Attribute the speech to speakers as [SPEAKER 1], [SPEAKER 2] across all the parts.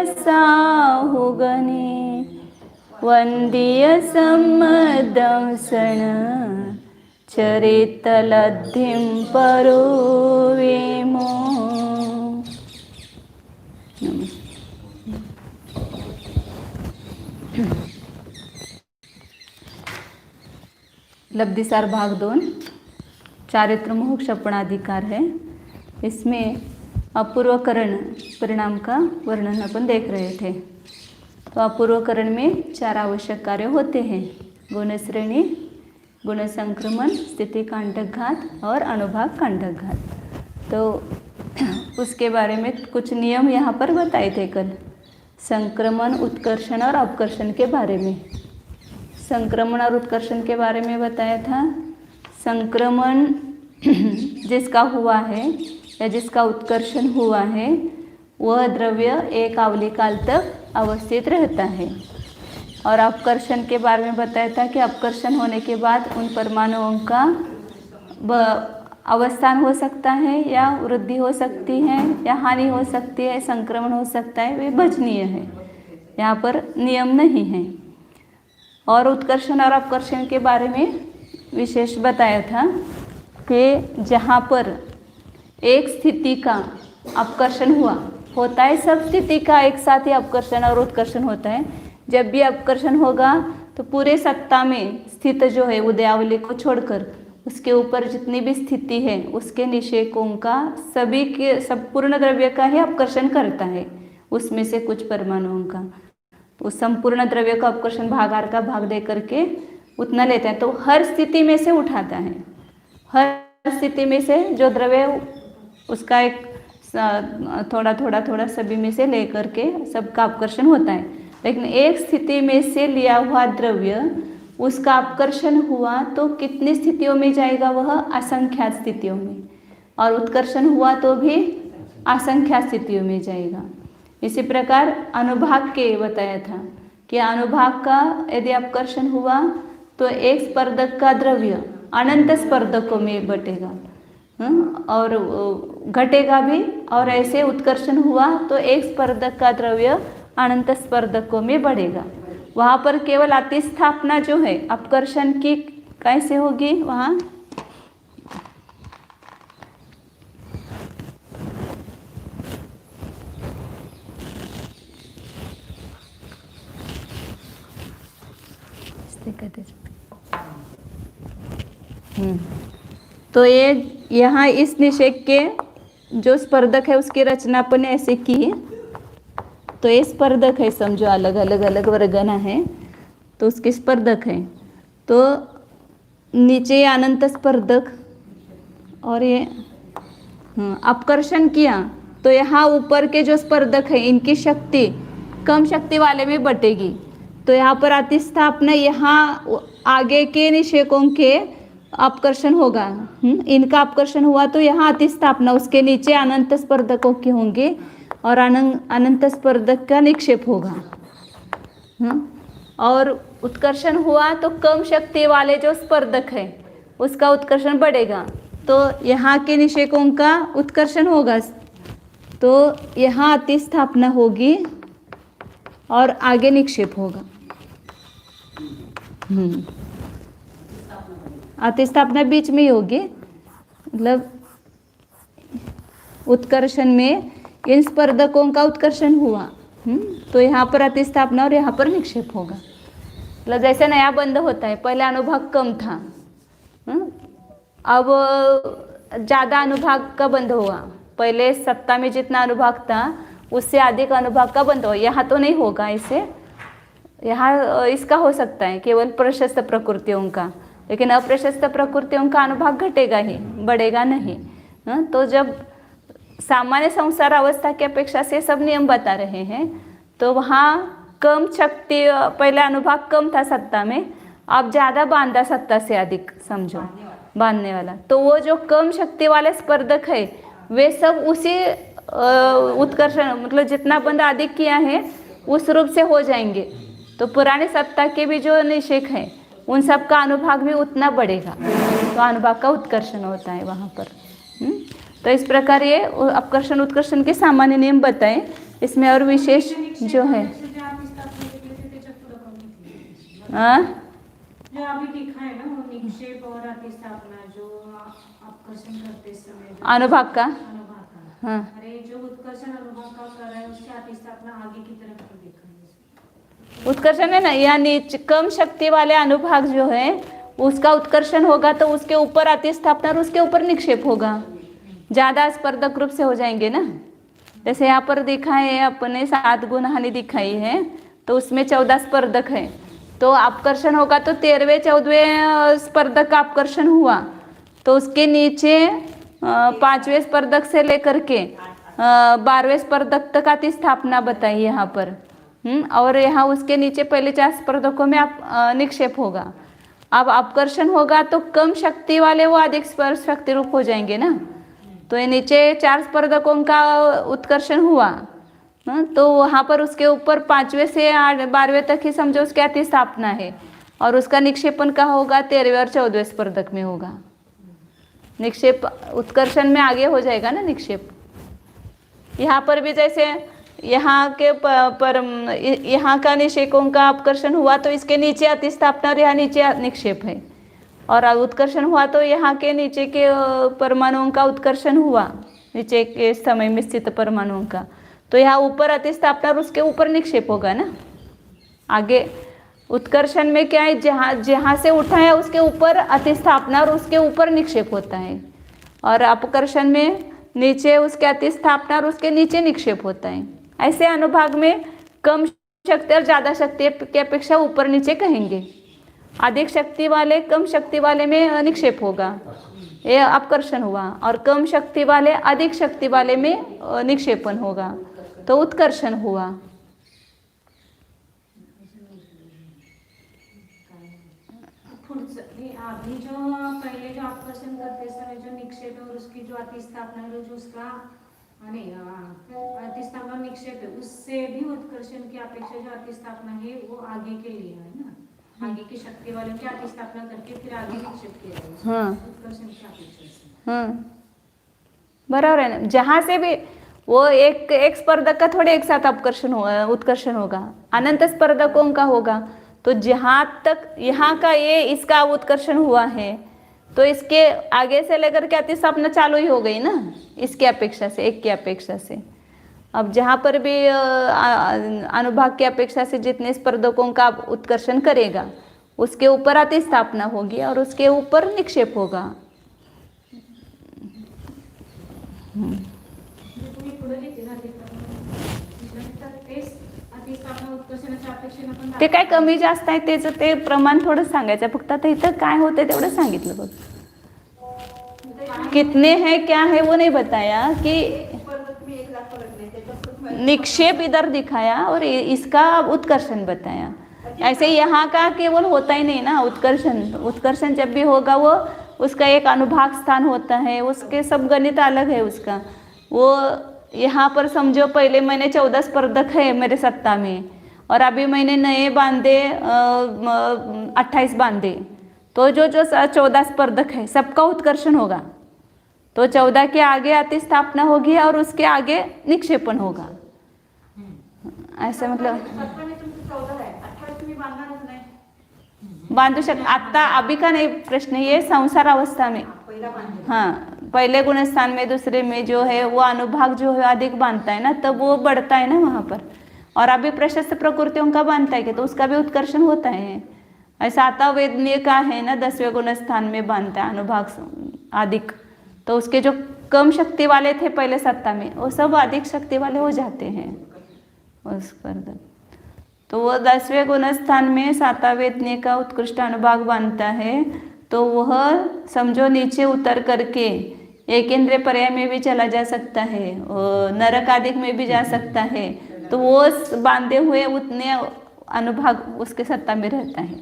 [SPEAKER 1] साहुगणे वंदीय सम्मदंसण चरितलब्धिं परोवेमो। लब्धिसार भाग 2 चारित्र मोक्ष अपनाधिकार है। इसमें अपूर्वकरण परिणाम का वर्णन अपन देख रहे थे। तो अपूर्वकरण में 4 आवश्यक कार्य होते हैं: गुण श्रेणी, गुण संक्रमण, स्थिति कांटकघात और अनुभाग कांटकघात। तो उसके बारे में कुछ नियम यहाँ पर बताए थे कल, संक्रमण, उत्कर्षण और अपकर्षण के बारे में। संक्रमण और उत्कर्षण के बारे में बताया था। संक्रमण जिसका हुआ है या जिसका उत्कर्षण हुआ है वह द्रव्य एक आवली काल तक अवस्थित रहता है। और अपकर्षण के बारे में बताया था कि अपकर्षण होने के बाद उन परमाणुओं का अवस्थान हो सकता है या वृद्धि हो सकती है या हानि हो सकती है, संक्रमण हो सकता है, वे भजनीय है, यहाँ पर नियम नहीं है। और उत्कर्षण और अपकर्षण के बारे में विशेष बताया था कि जहाँ पर एक स्थिति का अपकर्षण होता है, सब स्थिति का एक साथ ही अपकर्षण और उत्कर्षण होता है। जब भी अपकर्षण होगा तो पूरे सत्ता में स्थित जो है उदयावली को छोड़कर उसके ऊपर जितनी भी स्थिति है उसके निषेकों का सभी के सब पूर्ण द्रव्य का ही अपकर्षण करता है, उसमें से कुछ परमाणुओं का। उस संपूर्ण द्रव्य का अपकर्षण भागार का भाग दे करके उतना लेता है, तो हर स्थिति में से उठाता है। हर स्थिति में से जो द्रव्य उसका एक थोड़ा थोड़ा थोड़ा सभी में से ले करके सबका अपकर्षण होता है। लेकिन एक स्थिति में से लिया हुआ द्रव्य उसका अपकर्षण हुआ तो कितनी स्थितियों में जाएगा? वह असंख्यात स्थितियों में। और उत्कर्षण हुआ तो भी असंख्यात स्थितियों में जाएगा। इसी प्रकार अनुभाग के बताया था कि अनुभाग का यदि अपकर्षण हुआ तो एक स्पर्धक का द्रव्य अनंत स्पर्धकों में बटेगा और घटेगा भी। और ऐसे उत्कर्षण हुआ तो एक स्पर्धक का द्रव्य अनंत स्पर्धकों में बढ़ेगा। वहाँ पर केवल अतिस्थापना जो है अपकर्षण की कैसे होगी? वहाँ तो ये यहाँ इस निषेक के जो स्पर्धक है उसकी रचना अपन ऐसे की। तो ये स्पर्धक है, समझो अलग अलग अलग वर्गना है तो उसके स्पर्धक है। तो नीचे अनंत स्पर्धक और ये अपकर्षण किया तो यहाँ ऊपर के जो स्पर्धक है इनकी शक्ति कम शक्ति वाले में बटेगी। तो यहाँ पर अतिस्थापना यहाँ आगे के निषेकों के अपकर्षण होगा। इनका अपकर्षण हुआ तो यहाँ अतिस्थापना उसके नीचे अनंत स्पर्धकों की होंगे और अनंत स्पर्धक का निक्षेप होगा। और उत्कर्षण हुआ तो कम शक्ति वाले जो स्पर्धक है उसका उत्कर्षण बढ़ेगा, तो यहाँ के निषेकों का उत्कर्षण होगा। तो यहाँ अतिस्थापना होगी और आगे निक्षेप होगा। अतिस्थापना बीच में ही होगी, मतलब उत्कर्षण में इन स्पर्धकों का उत्कर्षण हुआ तो यहाँ पर अतिस्थापना और यहाँ पर निक्षेप होगा। मतलब जैसे नया बंध होता है, पहले अनुभाग कम था, अब ज़्यादा अनुभाग का बंध हुआ। पहले सत्ता में जितना अनुभाग था उससे अधिक अनुभाग का बंध हुआ। यहाँ तो नहीं होगा ऐसे, यहाँ इसका हो सकता है केवल प्रशस्त प्रकृतियों का, लेकिन अप्रशस्त प्रकृतियों का अनुभाग घटेगा ही, बढ़ेगा नहीं। तो जब सामान्य संसार अवस्था की अपेक्षा से सब नियम बता रहे हैं तो वहाँ कम शक्ति, पहले अनुभाग कम था सत्ता में, अब ज़्यादा बांधा सत्ता से अधिक, समझो बांधने वाला। तो वो जो कम शक्ति वाले स्पर्धक है वे सब उसी उत्कर्षण, मतलब जितना बंध अधिक किया है उस रूप से हो जाएंगे। तो पुराने सत्ता के भी जो निषेक है उन सब का अनुभाग भी उतना बढ़ेगा, तो अनुभाग का उत्कर्षण होता है वहाँ पर। तो इस प्रकार ये अपकर्षण उत्कर्षण के सामान्य नियम बताए। इसमें और विशेष जो है हाँ
[SPEAKER 2] जो अभी दिखा है ना वो निक्षेप और अतिस्थापना जो आकर्षण करते समय
[SPEAKER 1] अनुभाग का
[SPEAKER 2] अनुभाग का।
[SPEAKER 1] हाँ
[SPEAKER 2] अरे जो उत्कर्षण अनुभाग का कर रहा है उसकी अतिस्थापना आगे की तरफ तो दिखा है।
[SPEAKER 1] उत्कर्षण है ना, या नीचे कम शक्ति वाले अनुभाग जो है उसका उत्कर्षण होगा तो उसके ऊपर अतिस्थापना और उसके ऊपर निक्षेप होगा, ज्यादा स्पर्धक रूप से हो जाएंगे ना। जैसे यहाँ पर दिखा है अपने 7 गुण हानि दिखाई है, तो उसमें 14 स्पर्धक है, तो आकर्षण होगा तो 13वें 14वें स्पर्धक का आकर्षण हुआ तो उसके नीचे 5वें स्पर्धक से लेकर के 12वें स्पर्धक तक अतिस्थापना बताई यहाँ पर। और यहाँ उसके नीचे पहले 4 स्पर्धकों में निक्षेप होगा। अब आकर्षण होगा तो कम शक्ति वाले वो अधिक शक्ति रूप हो जाएंगे ना। तो ये नीचे 4 स्पर्धकों का उत्कर्षण हुआ तो वहाँ पर उसके ऊपर 5वें से 12वें तक ही समझो उसकी अतिस्थापना है, और उसका निक्षेपण कहाँ होगा 13वें और 14वें स्पर्धक में होगा। निक्षेप उत्कर्षण में आगे हो जाएगा ना निक्षेप। यहाँ पर भी जैसे यहाँ के पर यहाँ का निक्षेपों का आकर्षण हुआ तो इसके नीचे अतिस्थापना और यहाँ नीचे निक्षेप है, और उत्कर्षण हुआ तो यहाँ के नीचे के परमाणुओं का उत्कर्षण हुआ, नीचे के समय में स्थित परमाणुओं का, तो यहाँ ऊपर अतिस्थापना और उसके ऊपर निक्षेप होगा ना। आगे उत्कर्षण में क्या है, जहाँ जहाँ से उठाया उसके ऊपर अतिस्थापना और उसके ऊपर निक्षेप होता है, और अपकर्षण में नीचे उसके अतिस्थापना और उसके नीचे निक्षेप होता है। ऐसे अनुभाग में कम शक्ति और ज़्यादा शक्ति की अपेक्षा ऊपर नीचे कहेंगे। अधिक शक्ति वाले कम शक्ति वाले में निक्षेप होगा, ये अपकर्षण हुआ, और कम शक्ति वाले अधिक शक्ति वाले में निक्षेपण होगा, तो उत्कर्षण हुआ।
[SPEAKER 2] अभी जो पहले जो आकर्षण करते समय जो निक्षेप है और उसकी जो अतिस्थापना है जो उसका अतिस्थापना निक्षेप है, उससे भी उत्कर्षण की अपेक्षा जो अतिस्थापना है वो आगे के लिए है ना, आगे की शक्ति वालों की अतिस्थापना करके फिर आगे निक्षेप किया जाएगा। हाँ उत्कर्षण की अपेक्षा से।
[SPEAKER 1] हाँ बराबर है ना। जहाँ से भी वो एक स्पर्धक का थोड़े एक साथ अपकर्षण होगा, उत्कर्षण होगा, अनंत स्पर्धकों का होगा। तो जहाँ तक यहाँ का ये इसका उत्कर्षण हुआ है तो इसके आगे से लेकर के अतिस्थापना चालू ही हो गई ना, इसकी अपेक्षा से, एक की अपेक्षा से। अब जहाँ पर भी अनुभाग की अपेक्षा से जितने स्पर्धकों का उत्कर्षण करेगा उसके ऊपर अतिस्थापना होगी और उसके ऊपर निक्षेप होगा। ते काय कमी जास्त आहे त्याचं ते प्रमाण थोडं सांगायचं फक्त। आता इथं काय होतं तेवढं सांगितलं बघ। कितने हैं क्या है वो नहीं बताया, कि निक्षेप इधर दिखाया और इसका उत्कर्षण बताया। ऐसे यहाँ का केवल होता ही नहीं ना उत्कर्षण। उत्कर्षण जब भी होगा वो उसका एक अनुभाग स्थान होता है, उसके सब गणित अलग है उसका। वो यहाँ पर समझो पहले मैंने 14 स्पर्धक है मेरे सत्ता में, और अभी मैंने नए बांधे 28 बांधे, तो जो 14 स्पर्धक है सबका उत्कर्षण होगा। तो 14 के आगे अतिस्थापना होगी और उसके आगे निक्षेपण होगा। ऐसे मतलब बांधू शक आता अभी का नहीं प्रश्न, ये संसार अवस्था में। हाँ पहले गुणस्थान में दूसरे में जो है वो अनुभाग जो है अधिक बांधता है ना, तब वो बढ़ता है ना वहाँ पर। और अभी प्रशस्त प्रकृतियों का बांधता है कि तो उसका भी उत्कर्षण होता है। ऐसा आता वेदनीय का है ना 10वें गुणस्थान में बांधता है अनुभाग अधिक, तो उसके जो कम शक्ति वाले थे पहले सत्ता में वो सब अधिक शक्ति वाले हो जाते हैं उस पर। तो वो 10वें गुणस्थान में 7वां वेदनीय का उत्कृष्ट अनुभाग बांधता है, तो वह समझो नीचे उतर करके एक इंद्रिय पर्याय में भी चला जा सकता है, नरक आदि में भी जा सकता है। तो वो बांधे हुए उतने अनुभाग उसके सत्ता में रहता है।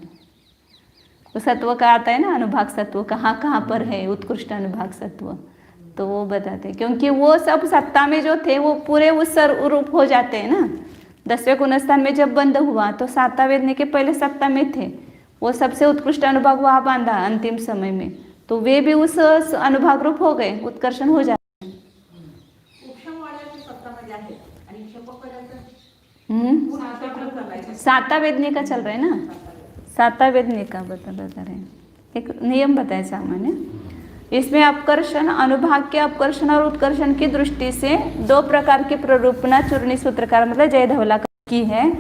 [SPEAKER 1] वो सत्व का आता है ना अनुभाग सत्व कहाँ कहाँ पर है उत्कृष्ट अनुभाग सत्व, तो वो बताते हैं। क्योंकि वो सब सत्ता में जो थे वो पूरे उस स्वरूप हो जाते हैं ना। 10वें गुणस्थान में जब बंद हुआ तो 7वां वेदनीय के पहले सत्ता में थे, वो सबसे उत्कृष्ट अनुभाग वहाँ बांधा अंतिम समय में, तो वे भी उस अनुभाग रूप हो गए, उत्कर्षण हो जाते। साता वेदनी का चल रहा है ना, साता वेदनी का बता रहे हैं। एक नियम बताए सामान्य, इसमें अपकर्षण, अनुभाग के अपकर्षण और उत्कर्षण की दृष्टि से दो प्रकार की प्ररूपणा चूर्णी सूत्रकार मतलब जय धवला की है।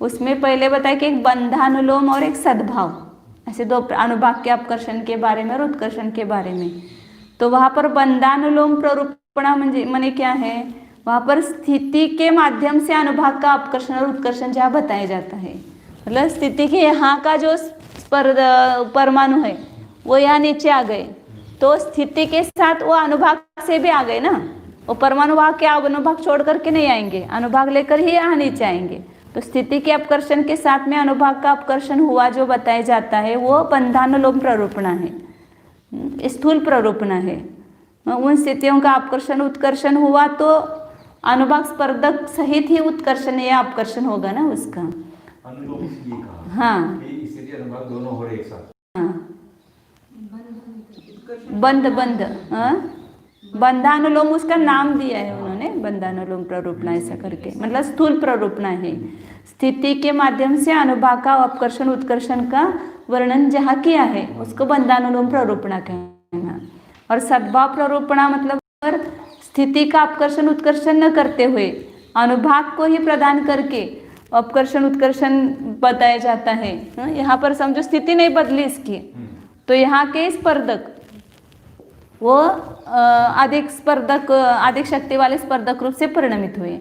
[SPEAKER 1] उसमें पहले बताया कि एक बंधानुलोम और एक सद्भाव, ऐसे दो अनुभाग के अपकर्षण के बारे में और उत्कर्षण के बारे में। तो वहाँ पर बंधानुलोम प्ररूपणा माने क्या है, वहाँ पर स्थिति के माध्यम से अनुभाग का अपकर्षण और उत्कर्षण जहाँ बताया जाता है, मतलब स्थिति के यहाँ का जो परमाणु है वो यहाँ नीचे आ गए, तो स्थिति के साथ वो अनुभाग से भी आ गए ना, वो परमाणु वहाँ के अनुभाग छोड़ करके नहीं आएंगे, अनुभाग लेकर ही यहाँ नीचे आएंगे। तो स्थिति के अपकर्षण के साथ में अनुभाग का अपकर्षण हुआ जो बताया जाता है वो बंधानुलोम प्ररूपणा है, स्थूल प्ररूपणा है। उन स्थितियों का अपकर्षण उत्कर्षण हुआ तो अनुभाग स्पर्धक सहित ही उत्कर्षण या अपकर्षण होगा ना उसका। हाँ
[SPEAKER 3] दोनों हो रहे एक साथ।
[SPEAKER 1] हाँ बंध बंधानुलोम उसका नाम दिया है उन्होंने, बंधानुलोम प्ररूपणा ऐसा करके, मतलब स्थूल प्ररूपणा है। स्थिति के माध्यम से अनुभाग का अपकर्षण उत्कर्षण का वर्णन जहाँ किया है उसको बंधानुलोम प्ररूपणा कहना। और सद्भाव प्ररूपणा मतलब स्थिति का अपकर्षण उत्कर्षण न करते हुए अनुभाग को ही प्रदान करके अपकर्षण उत्कर्षण बताया जाता है। यहाँ पर समझो स्थिति नहीं बदली इसकी, तो यहाँ के स्पर्धक वो अधिक शक्ति वाले स्पर्धक रूप से परिणमित हुए।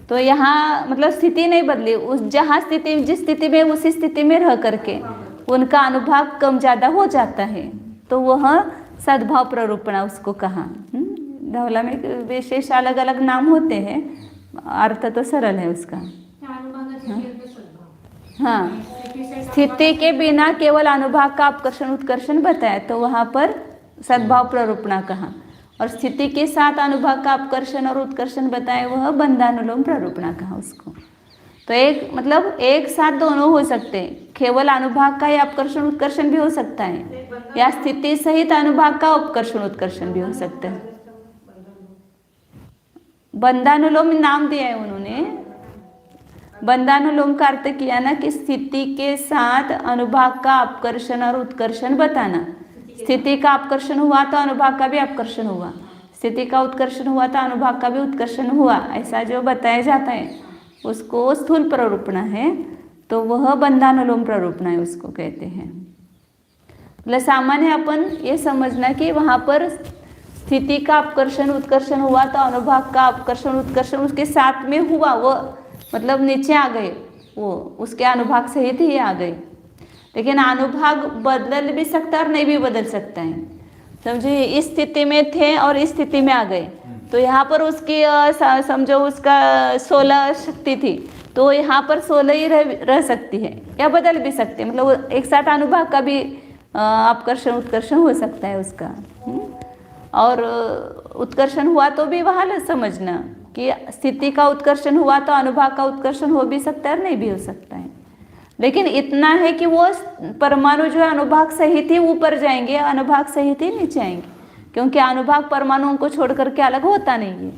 [SPEAKER 1] तो यहाँ मतलब स्थिति नहीं बदली, उस जहाँ स्थिति जिस स्थिति में उसी स्थिति में रह करके उनका अनुभाग कम ज़्यादा हो जाता है, तो वह सद्भाव प्ररूपणा उसको कहा। धवला में विशेष अलग अलग नाम होते हैं, अर्थ तो सरल है उसका। हाँ स्थिति के बिना केवल अनुभाग का अपकर्षण उत्कर्षण बताया तो वहाँ पर सद्भाव प्ररूपणा कहा, और स्थिति के साथ अनुभाग का अपकर्षण और उत्कर्षण बताए वह बंधानुलोम प्ररूपणा कहा उसको। तो एक मतलब एक साथ दोनों हो सकते हैं, केवल अनुभाग का या अपकर्षण उत्कर्षण भी हो सकता है, या स्थिति सहित अनुभाग का अपकर्षण उत्कर्षण भी हो सकता है। बंधानुलोम नाम दिया है उन्होंने, बंधानुलोम का अर्थ किया ना कि स्थिति के साथ अनुभाग का अपकर्षण और उत्कर्षण बताना। स्थिति का अपकर्षण हुआ तो अनुभाग का भी अपकर्षण हुआ, स्थिति का उत्कर्षण हुआ तो अनुभाग का भी उत्कर्षण हुआ, ऐसा जो बताया जाता है उसको स्थूल प्ररूपणा है। तो वह बंधानुलोम प्ररूपणा है उसको कहते हैं। मतलब सामान्य अपन ये समझना कि वहाँ पर स्थिति का अपकर्षण उत्कर्षण हुआ तो अनुभाग का अपकर्षण उत्कर्षण उसके साथ में हुआ, वो मतलब नीचे आ गए, वो उसके अनुभाग सहित ही आ गए। लेकिन अनुभाग बदल भी सकता है और नहीं भी बदल सकता है। समझिए इस स्थिति में थे और इस स्थिति में आ गए, तो यहाँ पर उसकी समझो उसका 16 शक्ति थी, तो यहाँ पर 16 ही रह सकती है या बदल भी सकती है, मतलब एक साथ अनुभाग का भी अपकर्षण उत्कर्षण हो सकता है उसका। और उत्कर्षण हुआ तो भी वहाँ समझना कि स्थिति का उत्कर्षण हुआ तो अनुभाग का उत्कर्षण हो भी सकता है और नहीं भी हो सकता है। लेकिन इतना है कि वो परमाणु जो है अनुभाग सहित ही ऊपर जाएंगे, अनुभाग सहित ही नीचे आएंगे, क्योंकि अनुभाग परमाणुओं को छोड़ करके अलग होता नहीं है।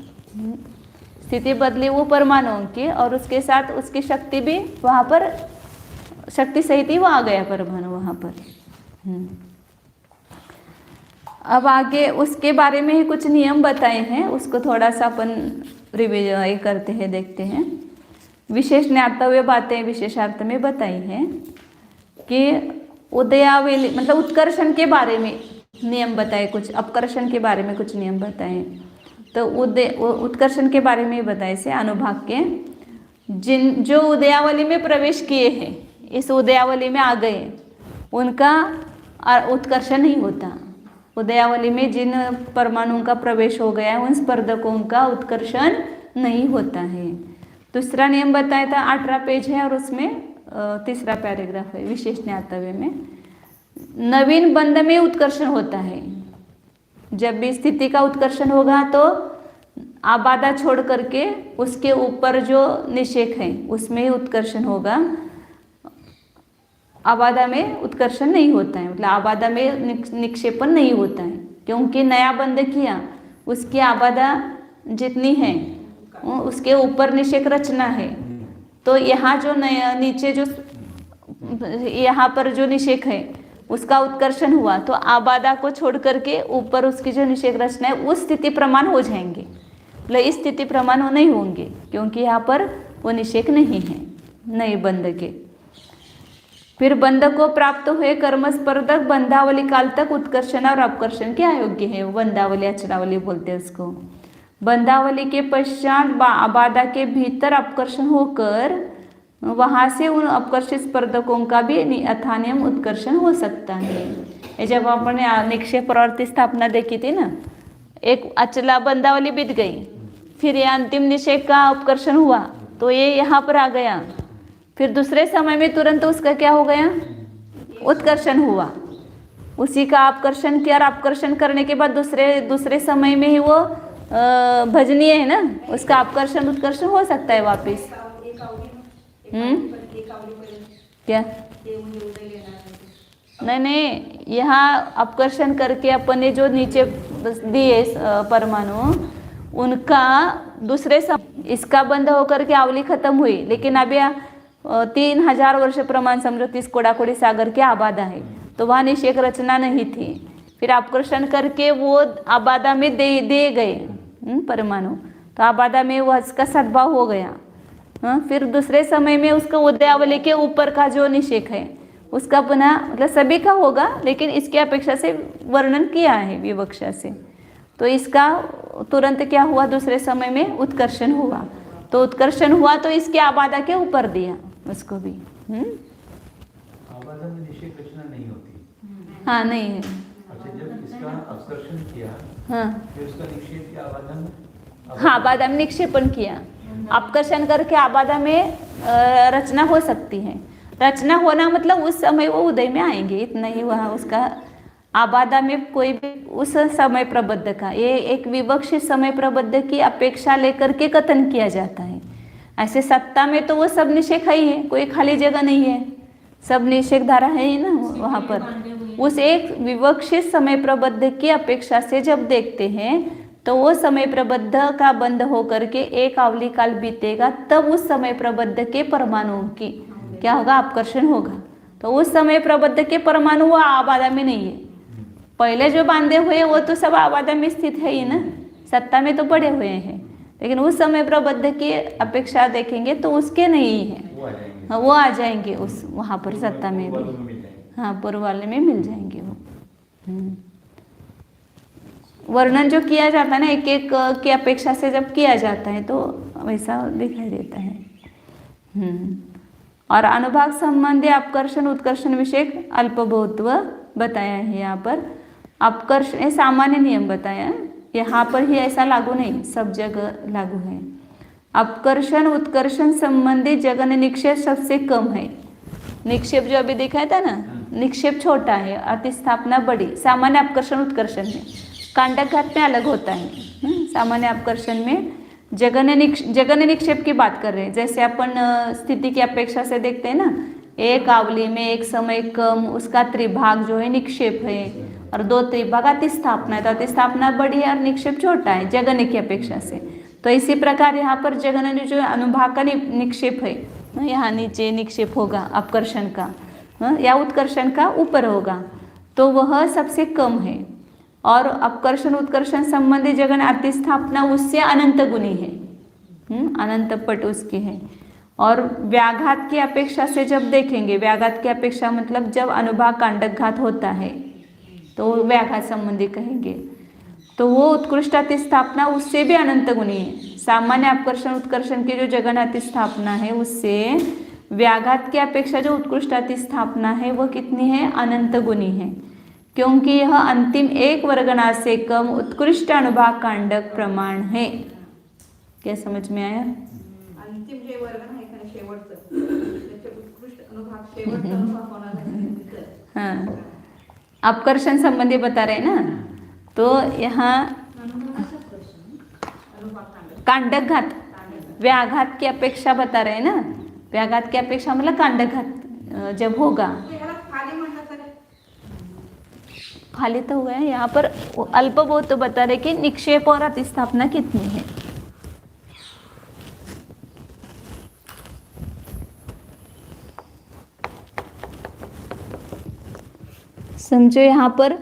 [SPEAKER 1] स्थिति बदली वो परमाणुओं की और उसके साथ उसकी शक्ति भी वहाँ पर शक्ति सहित ही वो आ गया परमाणु वहाँ पर। अब आगे उसके बारे में ही कुछ नियम बताए हैं, उसको थोड़ा सा अपन रिविजन करते हैं, देखते हैं। विशेष ज्ञातव्य बातें विशेषार्थ में बताई हैं कि उदयावली मतलब उत्कर्षण के बारे में नियम बताए, कुछ अपकर्षण के बारे में कुछ नियम बताए। तो उत्कर्षण के बारे में बताए से अनुभाग के जो उदयावली में प्रवेश किए हैं, इस उदयावली में आ गए, उनका उत्कर्षण नहीं होता। उदयावली में जिन परमाणुओं का प्रवेश हो गया है उन स्पर्धकों का उत्कर्षण नहीं होता है। दूसरा नियम बताया था, 18 पेज है और उसमें तीसरा पैराग्राफ है विशेष ज्ञातव्य में। नवीन बंध में उत्कर्षण होता है, जब भी स्थिति का उत्कर्षण होगा तो आबादा छोड़ करके उसके ऊपर जो निषेक है उसमें ही उत्कर्षण होगा, आबादा में उत्कर्षण नहीं होता है, मतलब आबादा में निक्षेपण नहीं होता है, क्योंकि नया बंध किया उसकी आबादा जितनी है उसके ऊपर निषेक रचना है, तो यहाँ जो नीचे जो यहाँ पर जो निषेक है उसका उत्कर्षण हुआ तो आबादा को छोड़ करके ऊपर उसकी जो निषेक रचना है उस स्थिति प्रमाण हो जाएंगे, मतलब इस स्थिति प्रमाण वो नहीं होंगे क्योंकि यहाँ पर वो निषेक नहीं है नए बंध के। फिर बंध को प्राप्त हुए कर्मस्पर्धक बंधावली काल तक उत्कर्षण और अपकर्षण के अयोग्य है। वो बंधावली अचरावली बोलते हैं उसको। बंधावली के पश्चात आबादा के भीतर अपकर्षण होकर वहाँ से उन अपकर्षित स्पर्धकों का भी अथानियम उत्कर्षण हो सकता है। ये जब आपने निक्षेप प्रवृत्ति स्थापना देखी थी ना, एक अचला बंधावली बीत गई, फिर ये अंतिम निषेक का अपकर्षण हुआ तो ये यहाँ पर आ गया, फिर दूसरे समय में तुरंत उसका क्या हो गया, उत्कर्षण हुआ। उसी का अपकर्षण किया और अपकर्षण करने के बाद दूसरे समय में ही वो भजनीय है ना, उसका अपकर्षण उत्कर्षण हो सकता है वापिस। क्या नहीं, यहाँ अपकर्षण करके अपन ने जो नीचे दिए परमाणु उनका दूसरे इसका बंद होकर के आवली खत्म हुई, लेकिन अभी 3000 वर्ष प्रमाण समझो 30 कोड़ाकोड़ी सागर के आबादा है तो वहाँ निषेक रचना नहीं थी। फिर अपकर्षण करके वो आबादा में दे गए परमाणु, तो आबादा में वह इसका सद्भाव हो गया। फिर दूसरे समय में उसका उदयावली के ऊपर का जो निषेक है उसका पुनः मतलब सभी का होगा, लेकिन इसके अपेक्षा से वर्णन किया है विवक्षा से। तो इसका तुरंत क्या हुआ, दूसरे समय में उत्कर्षण हुआ, तो उत्कर्षण हुआ तो इसके आबादा के ऊपर दिया उसको भी।
[SPEAKER 3] आबादा में निषेक रचना नहीं होती।
[SPEAKER 1] हाँ नहीं है।
[SPEAKER 3] अच्छा, जब इसका अपकर्षण किया
[SPEAKER 1] हाँ
[SPEAKER 3] फिर उसका निक्षेप किया आबादा में।
[SPEAKER 1] हाँ, आबादा में निक्षेपण किया, अपकर्षण करके आबादा में रचना हो सकती है। रचना होना मतलब उस समय वो उदय में आएंगे, इतना ही वहाँ उसका आबादा में कोई भी उस समय प्रबद्ध का, ये एक विवक्षित समय प्रबद्ध की अपेक्षा लेकर के कथन किया जाता है। ऐसे सत्ता में तो वो सब निषेक है ही है, कोई खाली जगह नहीं है, सब निषेक धारा है ही ना वहाँ पर। उस एक विवक्षित समय प्रबद्ध की अपेक्षा से जब देखते हैं तो वो समय प्रबद्ध का बंद होकर के एक आवली काल बीतेगा, तब उस समय प्रबद्ध के परमाणुओं की क्या होगा, अपकर्षण होगा। तो उस समय प्रबद्ध के परमाणु वो आबादा में नहीं है, पहले जो बांधे हुए वो तो सब आबादा में स्थित है ही ना, सत्ता में तो पड़े हुए हैं, लेकिन उस समय प्रबद्ध की अपेक्षा देखेंगे तो उसके नहीं है, हाँ वो आ जाएंगे उस वहाँ पर सत्ता में भी, हाँ पूर्व वाले में मिल जाएंगे वो। वर्णन जो किया जाता है ना एक एक की अपेक्षा से जब किया जाता है तो वैसा दिखाई देता है। और अनुभाग संबंधी अपकर्षण उत्कर्षण विषय अल्पबहुत्व बताया है। यहाँ पर अपकर्षण सामान्य नियम बताया, यहाँ पर ही ऐसा लागू नहीं, सब जगह लागू है। अपकर्षण उत्कर्षण संबंधी जगन निक्षेप सबसे कम है। निक्षेप जो अभी दिखाया था ना, निक्षेप छोटा है, अतिस्थापना बड़ी। सामान्य अपकर्षण उत्कर्षण में कांडकघात में अलग होता है। सामान्य अपकर्षण में जगन निक्षेप की बात कर रहे हैं, जैसे अपन स्थिति की अपेक्षा से देखते हैं ना, एक आवली में एक समय कम, उसका त्रिभाग जो है निक्षेप है, और 2 त्रिभाग अतिस्थापना है, तो अतिस्थापना बड़ी है और निक्षेप छोटा है जगन की अपेक्षा से। तो इसी प्रकार यहाँ पर जगन जो अनुभाग का निक्षेप है, यहाँ नीचे निक्षेप होगा अपकर्षण का या उत्कर्षण का ऊपर होगा, तो वह सबसे कम है। और अपकर्षण उत्कर्षण संबंधी जगन अतिस्थापना उससे अनंत गुनी है, अनंत पट उसकी है। और व्याघात की अपेक्षा से जब देखेंगे, व्याघात की अपेक्षा मतलब जब अनुभाग कांडकघात होता है तो व्याघात संबंधी कहेंगे, तो वो उत्कृष्ट अतिस्थापना उससे भी अनंत गुनी है। सामान्य अपकर्षण उत्कर्षण की जो जगन अतिस्थापना है उससे व्याघात की अपेक्षा जो उत्कृष्ट अतिस्थापना है वो कितनी है, अनंत गुनी है, क्योंकि यह अंतिम एक वर्गना से कम उत्कृष्ट अनुभाग कांडक प्रमाण है। क्या समझ में आया?
[SPEAKER 4] अंतिम जे वर्गन आहे का शेवटचं, त्याचे उत्कृष्ट अनुभाग शेवटचा अनुभाग होणार आहे।
[SPEAKER 1] हाँ, अपकर्षण संबंधी बता रहे ना, तो यहाँ कांडकघात व्याघात की अपेक्षा बता रहे हैं ना, व्याघात की अपेक्षा मतलब कांडकघात जब होगा, खाली तो हुआ है। यहाँ पर अल्प बहुत तो बता रहे कि निक्षेप और अतिस्थापना कितनी है। समझो यहाँ पर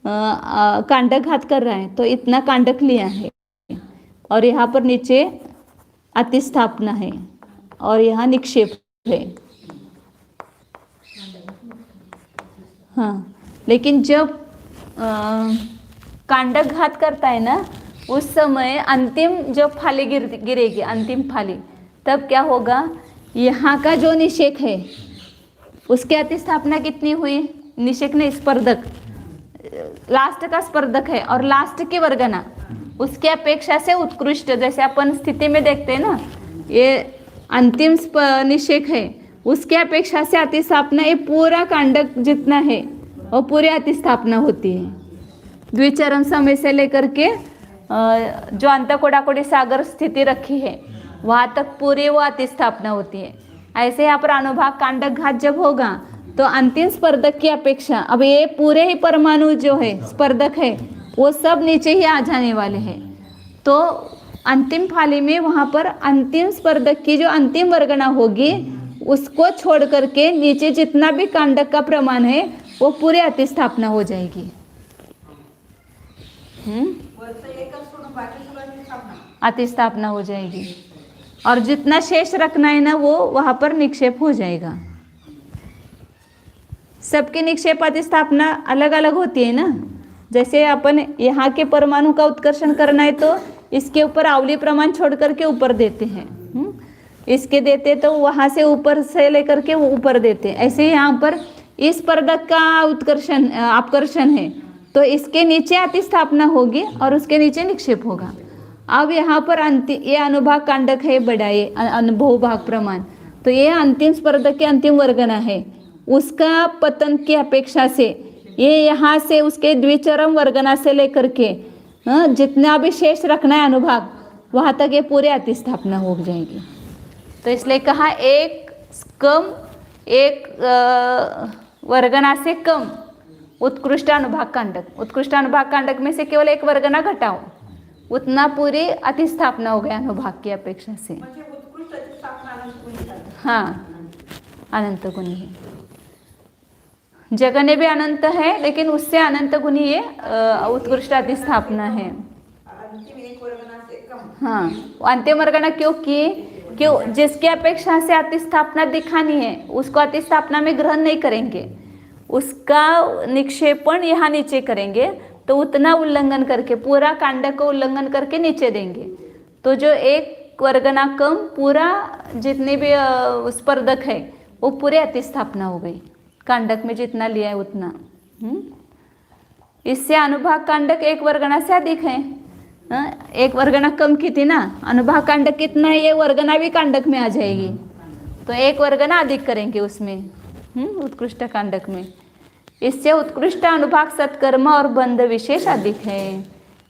[SPEAKER 1] कांडक घात कर रहा है तो इतना कांडक लिया है और यहाँ पर नीचे अतिस्थापना है और यहाँ निक्षेप है। हाँ, लेकिन जब कांडक घात करता है ना उस समय अंतिम जब फाली गिरेगी, अंतिम फाली, तब क्या होगा, यहाँ का जो निषेक है उसकी अतिस्थापना कितनी हुई, निषेक ने स्पर्धक, लास्ट का स्पर्धक है और लास्ट की वर्गना उसकी अपेक्षा से उत्कृष्ट, जैसे अपन स्थिति में देखते हैं ना, ये अंतिम निषेक है उसके अपेक्षा से अतिस्थापना, ये पूरा कांडक जितना है वो पूरी अतिस्थापना होती है। द्विचरम समय से लेकर के जो अंतकोडाकोडी सागर स्थिति रखी है वहाँ तक पूरी वो अतिस्थापना होती है। ऐसे यहाँ पर अनुभाग कांडक घात जब होगा तो अंतिम स्पर्धक की अपेक्षा, अब ये पूरे ही परमाणु जो है स्पर्धक है वो सब नीचे ही आ जाने वाले हैं। तो अंतिम फाली में वहाँ पर अंतिम स्पर्धक की जो अंतिम वर्गना होगी उसको छोड़ करके नीचे जितना भी कांडक का प्रमाण है वो पूरी अतिस्थापना हो जाएगी।
[SPEAKER 4] वरचं एकच सोडून बाकी सगळ्यांची स्थापना
[SPEAKER 1] अतिस्थापना हो जाएगी और जितना शेष रखना है ना वो वहाँ पर निक्षेप हो जाएगा। सबकी निक्षेप अतिस्थापना अलग अलग होती है ना, जैसे अपन यहाँ के परमाणु का उत्कर्षण करना है तो इसके ऊपर आवली प्रमाण छोड़ करके ऊपर देते हैं, इसके देते तो वहाँ से ऊपर से लेकर के ऊपर देते हैं। ऐसे यहाँ पर इस स्पर्धक का उत्कर्षण अपकर्षण है तो इसके नीचे अतिस्थापना होगी और उसके नीचे निक्षेप होगा। अब यहाँ पर ये अनुभाग कांडक है बड़ा, ये बहुभाग प्रमाण, तो ये अंतिम स्पर्धक की अंतिम वर्गना है, उसका पतन की अपेक्षा से ये यहाँ से उसके द्विचरम वर्गना से लेकर के जितना भी शेष रखना है अनुभाग वहाँ तक ये पूरे अतिस्थापना हो जाएगी। तो इसलिए कहा एक कम, एक वर्गना से कम उत्कृष्ट अनुभाग कांडक, उत्कृष्ट अनुभाग कांडक में से केवल एक वर्गना घटाओ, उतना पूरी अतिस्थापना हो गया अनुभाग की अपेक्षा से।
[SPEAKER 4] म्हणजे उत्कृष्ट स्थापना अनंत गुणी झाली।
[SPEAKER 1] हाँ, अनंत गुणी है, जगने भी अनंत है लेकिन उससे अनंत गुणी ये उत्कृष्ट अतिस्थापना है।
[SPEAKER 4] अंतिम एक वर्गना से कम।
[SPEAKER 1] हाँ, अंतिम वर्गना क्यों जिसकी अपेक्षा से अतिस्थापना दिखानी है उसको अतिस्थापना में ग्रहण नहीं करेंगे, उसका निक्षेपण यहाँ नीचे करेंगे तो उतना उल्लंघन करके पूरा कांडक को उल्लंघन करके नीचे देंगे। तो जो एक वर्गना कम पूरा जितने भी स्पर्धक है वो पूरे अतिस्थापना हो गई, कांडक में जितना लिया है उतना। इससे अनुभाग कांडक एक वर्गना से अधिक है। एक वर्गना कम की थी ना, अनुभाग कांडक कितना है, ये वर्गना भी कांडक में आ जाएगी तो एक वर्गना अधिक करेंगे उसमें, उत्कृष्ट कांडक में। इससे उत्कृष्ट अनुभाग सत्कर्म और बंध विशेष अधिक है।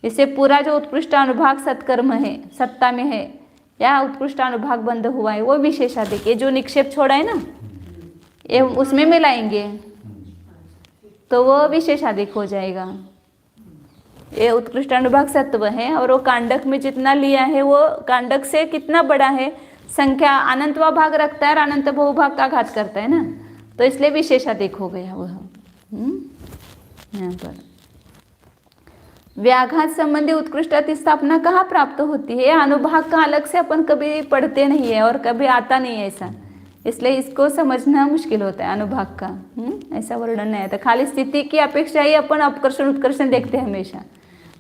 [SPEAKER 1] इससे पूरा जो उत्कृष्ट अनुभाग सत्कर्म है, सत्ता में है, या उत्कृष्ट अनुभाग बंध हुआ है वो विशेष अधिक। ये जो निक्षेप छोड़ा है ना ये उसमें मिलाएंगे तो वो विशेष अधिक हो जाएगा। ये उत्कृष्ट अनुभाग सत्व है और वो कांडक में जितना लिया है वो कांडक से कितना बड़ा है, संख्या अनंतवा भाग रखता है और अनंत बहुभाग का घात करता है ना, तो इसलिए विशेष अधिक हो गया वह। यहाँ पर व्याघात संबंधी उत्कृष्ट अतिस्थापना कहाँ प्राप्त होती है, अनुभाग का अलग से अपन कभी पढ़ते नहीं है और कभी आता नहीं है ऐसा, इसलिए इसको समझना मुश्किल होता है अनुभाग का। ऐसा वर्णन नहीं आता, खाली स्थिति की अपेक्षा ही अपन अपकर्षण उत्कर्षण देखते हैं हमेशा,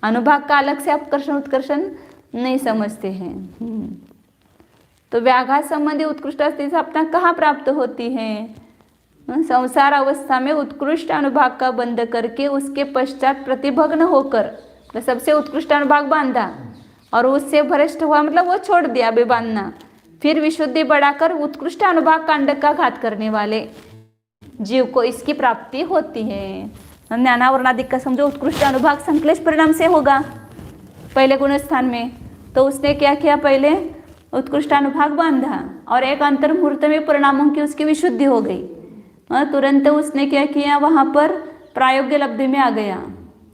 [SPEAKER 1] अनुभाग का अलग से अपकर्षण उत्कर्षण नहीं समझते हैं। तो व्याघात संबंधी उत्कृष्ट अतिस्थापना कहाँ प्राप्त होती है, संसार अवस्था में उत्कृष्ट अनुभाग का बंध करके उसके पश्चात प्रतिभग्न होकर, तो सबसे उत्कृष्ट अनुभाग बांधा और उससे भ्रष्ट हुआ, मतलब वो छोड़ दिया अभी बांधना, फिर विशुद्धि बढ़ाकर उत्कृष्ट अनुभाग कांडक का घात करने वाले जीव को इसकी प्राप्ति होती है। ज्ञानावरणादिक का समझो उत्कृष्ट अनुभाग संक्लेश परिणाम से होगा पहले गुण स्थान में, तो उसने क्या किया, पहले उत्कृष्ट अनुभाग बांधा और एक अंतर मुहूर्त में परिणामों की उसकी विशुद्धि हो गई, तुरंत उसने क्या किया, वहाँ पर प्रायोग्य लब्धि में आ गया।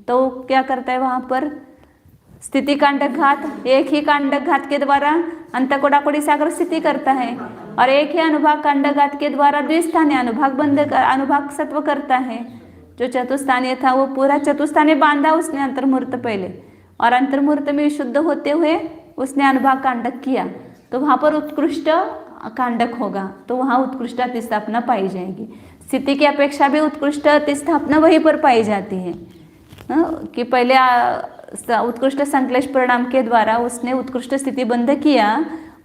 [SPEAKER 1] तो क्या करता है वहाँ पर स्थिति कांडक घात, एक ही कांडक घात के द्वारा अंतकोडाकोडी सागर स्थिति करता है और एक ही अनुभाग कांडक घात के द्वारा द्विस्थानी अनुभाग बंध अनुभाग सत्व करता है। जो चतुस्थानीय था वो पूरा चतुस्थानीय बांधा उसने अंतर्मुहूर्त पहले, और अंतर्मुहूर्त में विशुद्ध होते हुए उसने अनुभाग कांडक किया, तो वहाँ पर उत्कृष्ट कांडक होगा, तो वहाँ उत्कृष्ट अतिस्थापना पाई जाएगी। स्थिति की अपेक्षा भी उत्कृष्ट अतिस्थापना वहीं पर पाई जाती है। कि पहले उत्कृष्ट संश्लेष परिणाम के द्वारा उसने उत्कृष्ट स्थिति बंध किया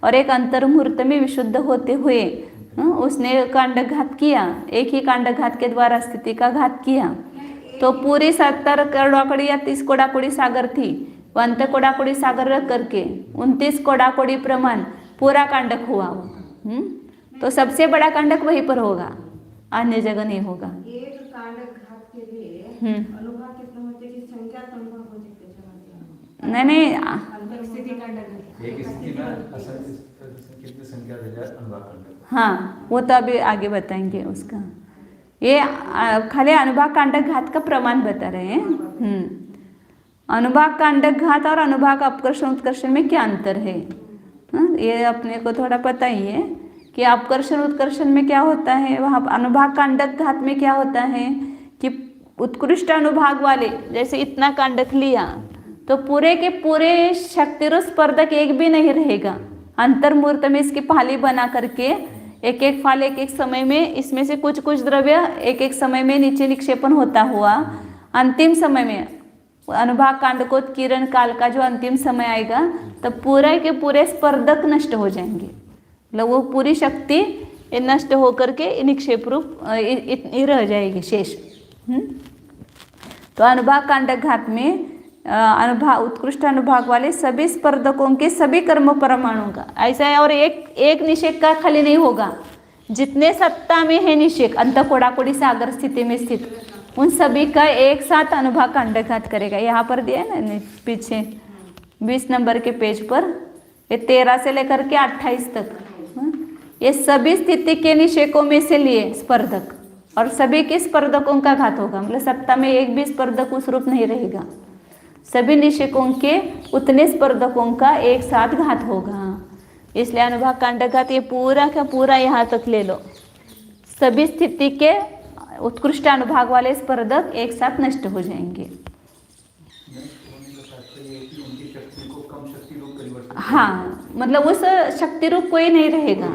[SPEAKER 1] और एक अंतर्मुहूर्त में विशुद्ध होते हुए उसने कांडक घात किया, एक ही कांडक घात के द्वारा स्थिति का घात किया। तो पूरी 70 कोड़ाकोड़ी या 30 कोड़ाकोड़ी सागर थी, वो अंत कोड़ाकोड़ी सागर रख करके 29 कोड़ाकोड़ी प्रमाण पूरा कांडक हुआ वो। तो सबसे बड़ा कांडक वहीं पर होगा, अन्य जगह नहीं होगा।
[SPEAKER 4] एक कांडक घात के लिए अनुभव कितना होते की संख्या अनुभव होते त्याच्यामध्ये
[SPEAKER 1] नहीं
[SPEAKER 2] स्थिति कांडक
[SPEAKER 3] एक स्थिति में असल कितनी संख्या दे जाए अनुभाग कांडक।
[SPEAKER 1] हाँ, वो तो अभी आगे बताएंगे उसका। ये खाली अनुभाग कांडक घात का प्रमाण बता रहे हैं। अनुभाग कांडक घात और अनुभाग अपकर्षण उत्कर्षण में क्या अंतर है, ये अपने को थोड़ा पता ही है कि अपकर्षण उत्कर्षण में क्या होता है। वहाँ अनुभाग कांडक घात में क्या होता है कि उत्कृष्ट अनुभाग वाले जैसे इतना कांडक लिया तो पूरे के पूरे शक्तिरूप स्पर्धक एक भी नहीं रहेगा। अंतर्मुहूर्त में इसकी फाली बना करके एक एक फाल एक एक समय में इसमें से कुछ कुछ द्रव्य एक एक समय में नीचे निक्षेपण होता हुआ अंतिम समय में अनुभाग कांडकोत किरण काल का जो अंतिम समय आएगा तब पूरे के पूरे स्पर्धक नष्ट हो जाएंगे, मतलब वो पूरी शक्ति नष्ट होकर के निक्षेप रूप इतनी रह जाएगी शेष। तो अनुभाग कांडक घात में अनुभाग उत्कृष्ट अनुभाग वाले सभी स्पर्धकों के सभी कर्म परमाणु का ऐसा है, और एक निषेक का खाली नहीं होगा, जितने सत्ता में है निषेक अंत कोड़ाकोड़ी सागर स्थिति में स्थित उन सभी का एक साथ अनुभाग कांडक घात करेगा। यहाँ पर दिया है ना पीछे 20 नंबर के पेज पर, ये 13 से लेकर के 28 तक ये सभी स्थिति के निषेकों में से लिए स्पर्धक और सभी के स्पर्धकों का घात होगा, मतलब सत्ता में एक भी स्पर्धक उस रूप नहीं रहेगा, सभी निषेकों के उतने स्पर्धकों का एक साथ घात होगा। इसलिए अनुभाग कांडक घात ये पूरा का पूरा यहाँ तक ले लो, सभी स्थिति के उत्कृष्ट अनुभाग वाले स्पर्धक एक साथ नष्ट हो जाएंगे। हाँ, मतलब उस शक्ति रूप कोई नहीं रहेगा,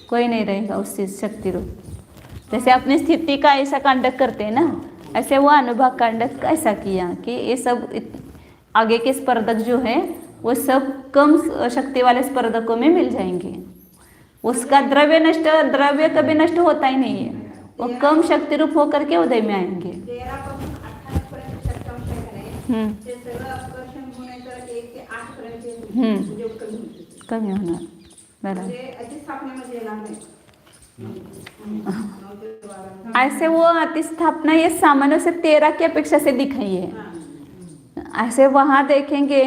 [SPEAKER 1] कोई नहीं रहेगा उस शक्ति रूप। जैसे अपनी स्थिति का ऐसा कांडक करते हैं ना, ऐसे वो अनुभाग कांडक ऐसा किया कि ये सब आगे के स्पर्धक जो है वो सब कम शक्ति वाले स्पर्धकों में मिल जाएंगे। उसका द्रव्य कभी नष्ट होता ही नहीं है, वो कम शक्ति रूप होकर के उदय में आएंगे।
[SPEAKER 4] 13 पासून 28 पर्यंत शक्तांश आहे, ते सगळं अपकर्षण होण्याचं 1 ते 8 पर्यंत म्हणजे
[SPEAKER 1] कमी होणार बराबर।
[SPEAKER 4] म्हणजे अतिस्थापनेमध्ये येणार नाही।
[SPEAKER 1] ऐसे वो अतिस्थापना ये सामान्य से 13 की अपेक्षा से दिखाई है। ऐसे वहाँ देखेंगे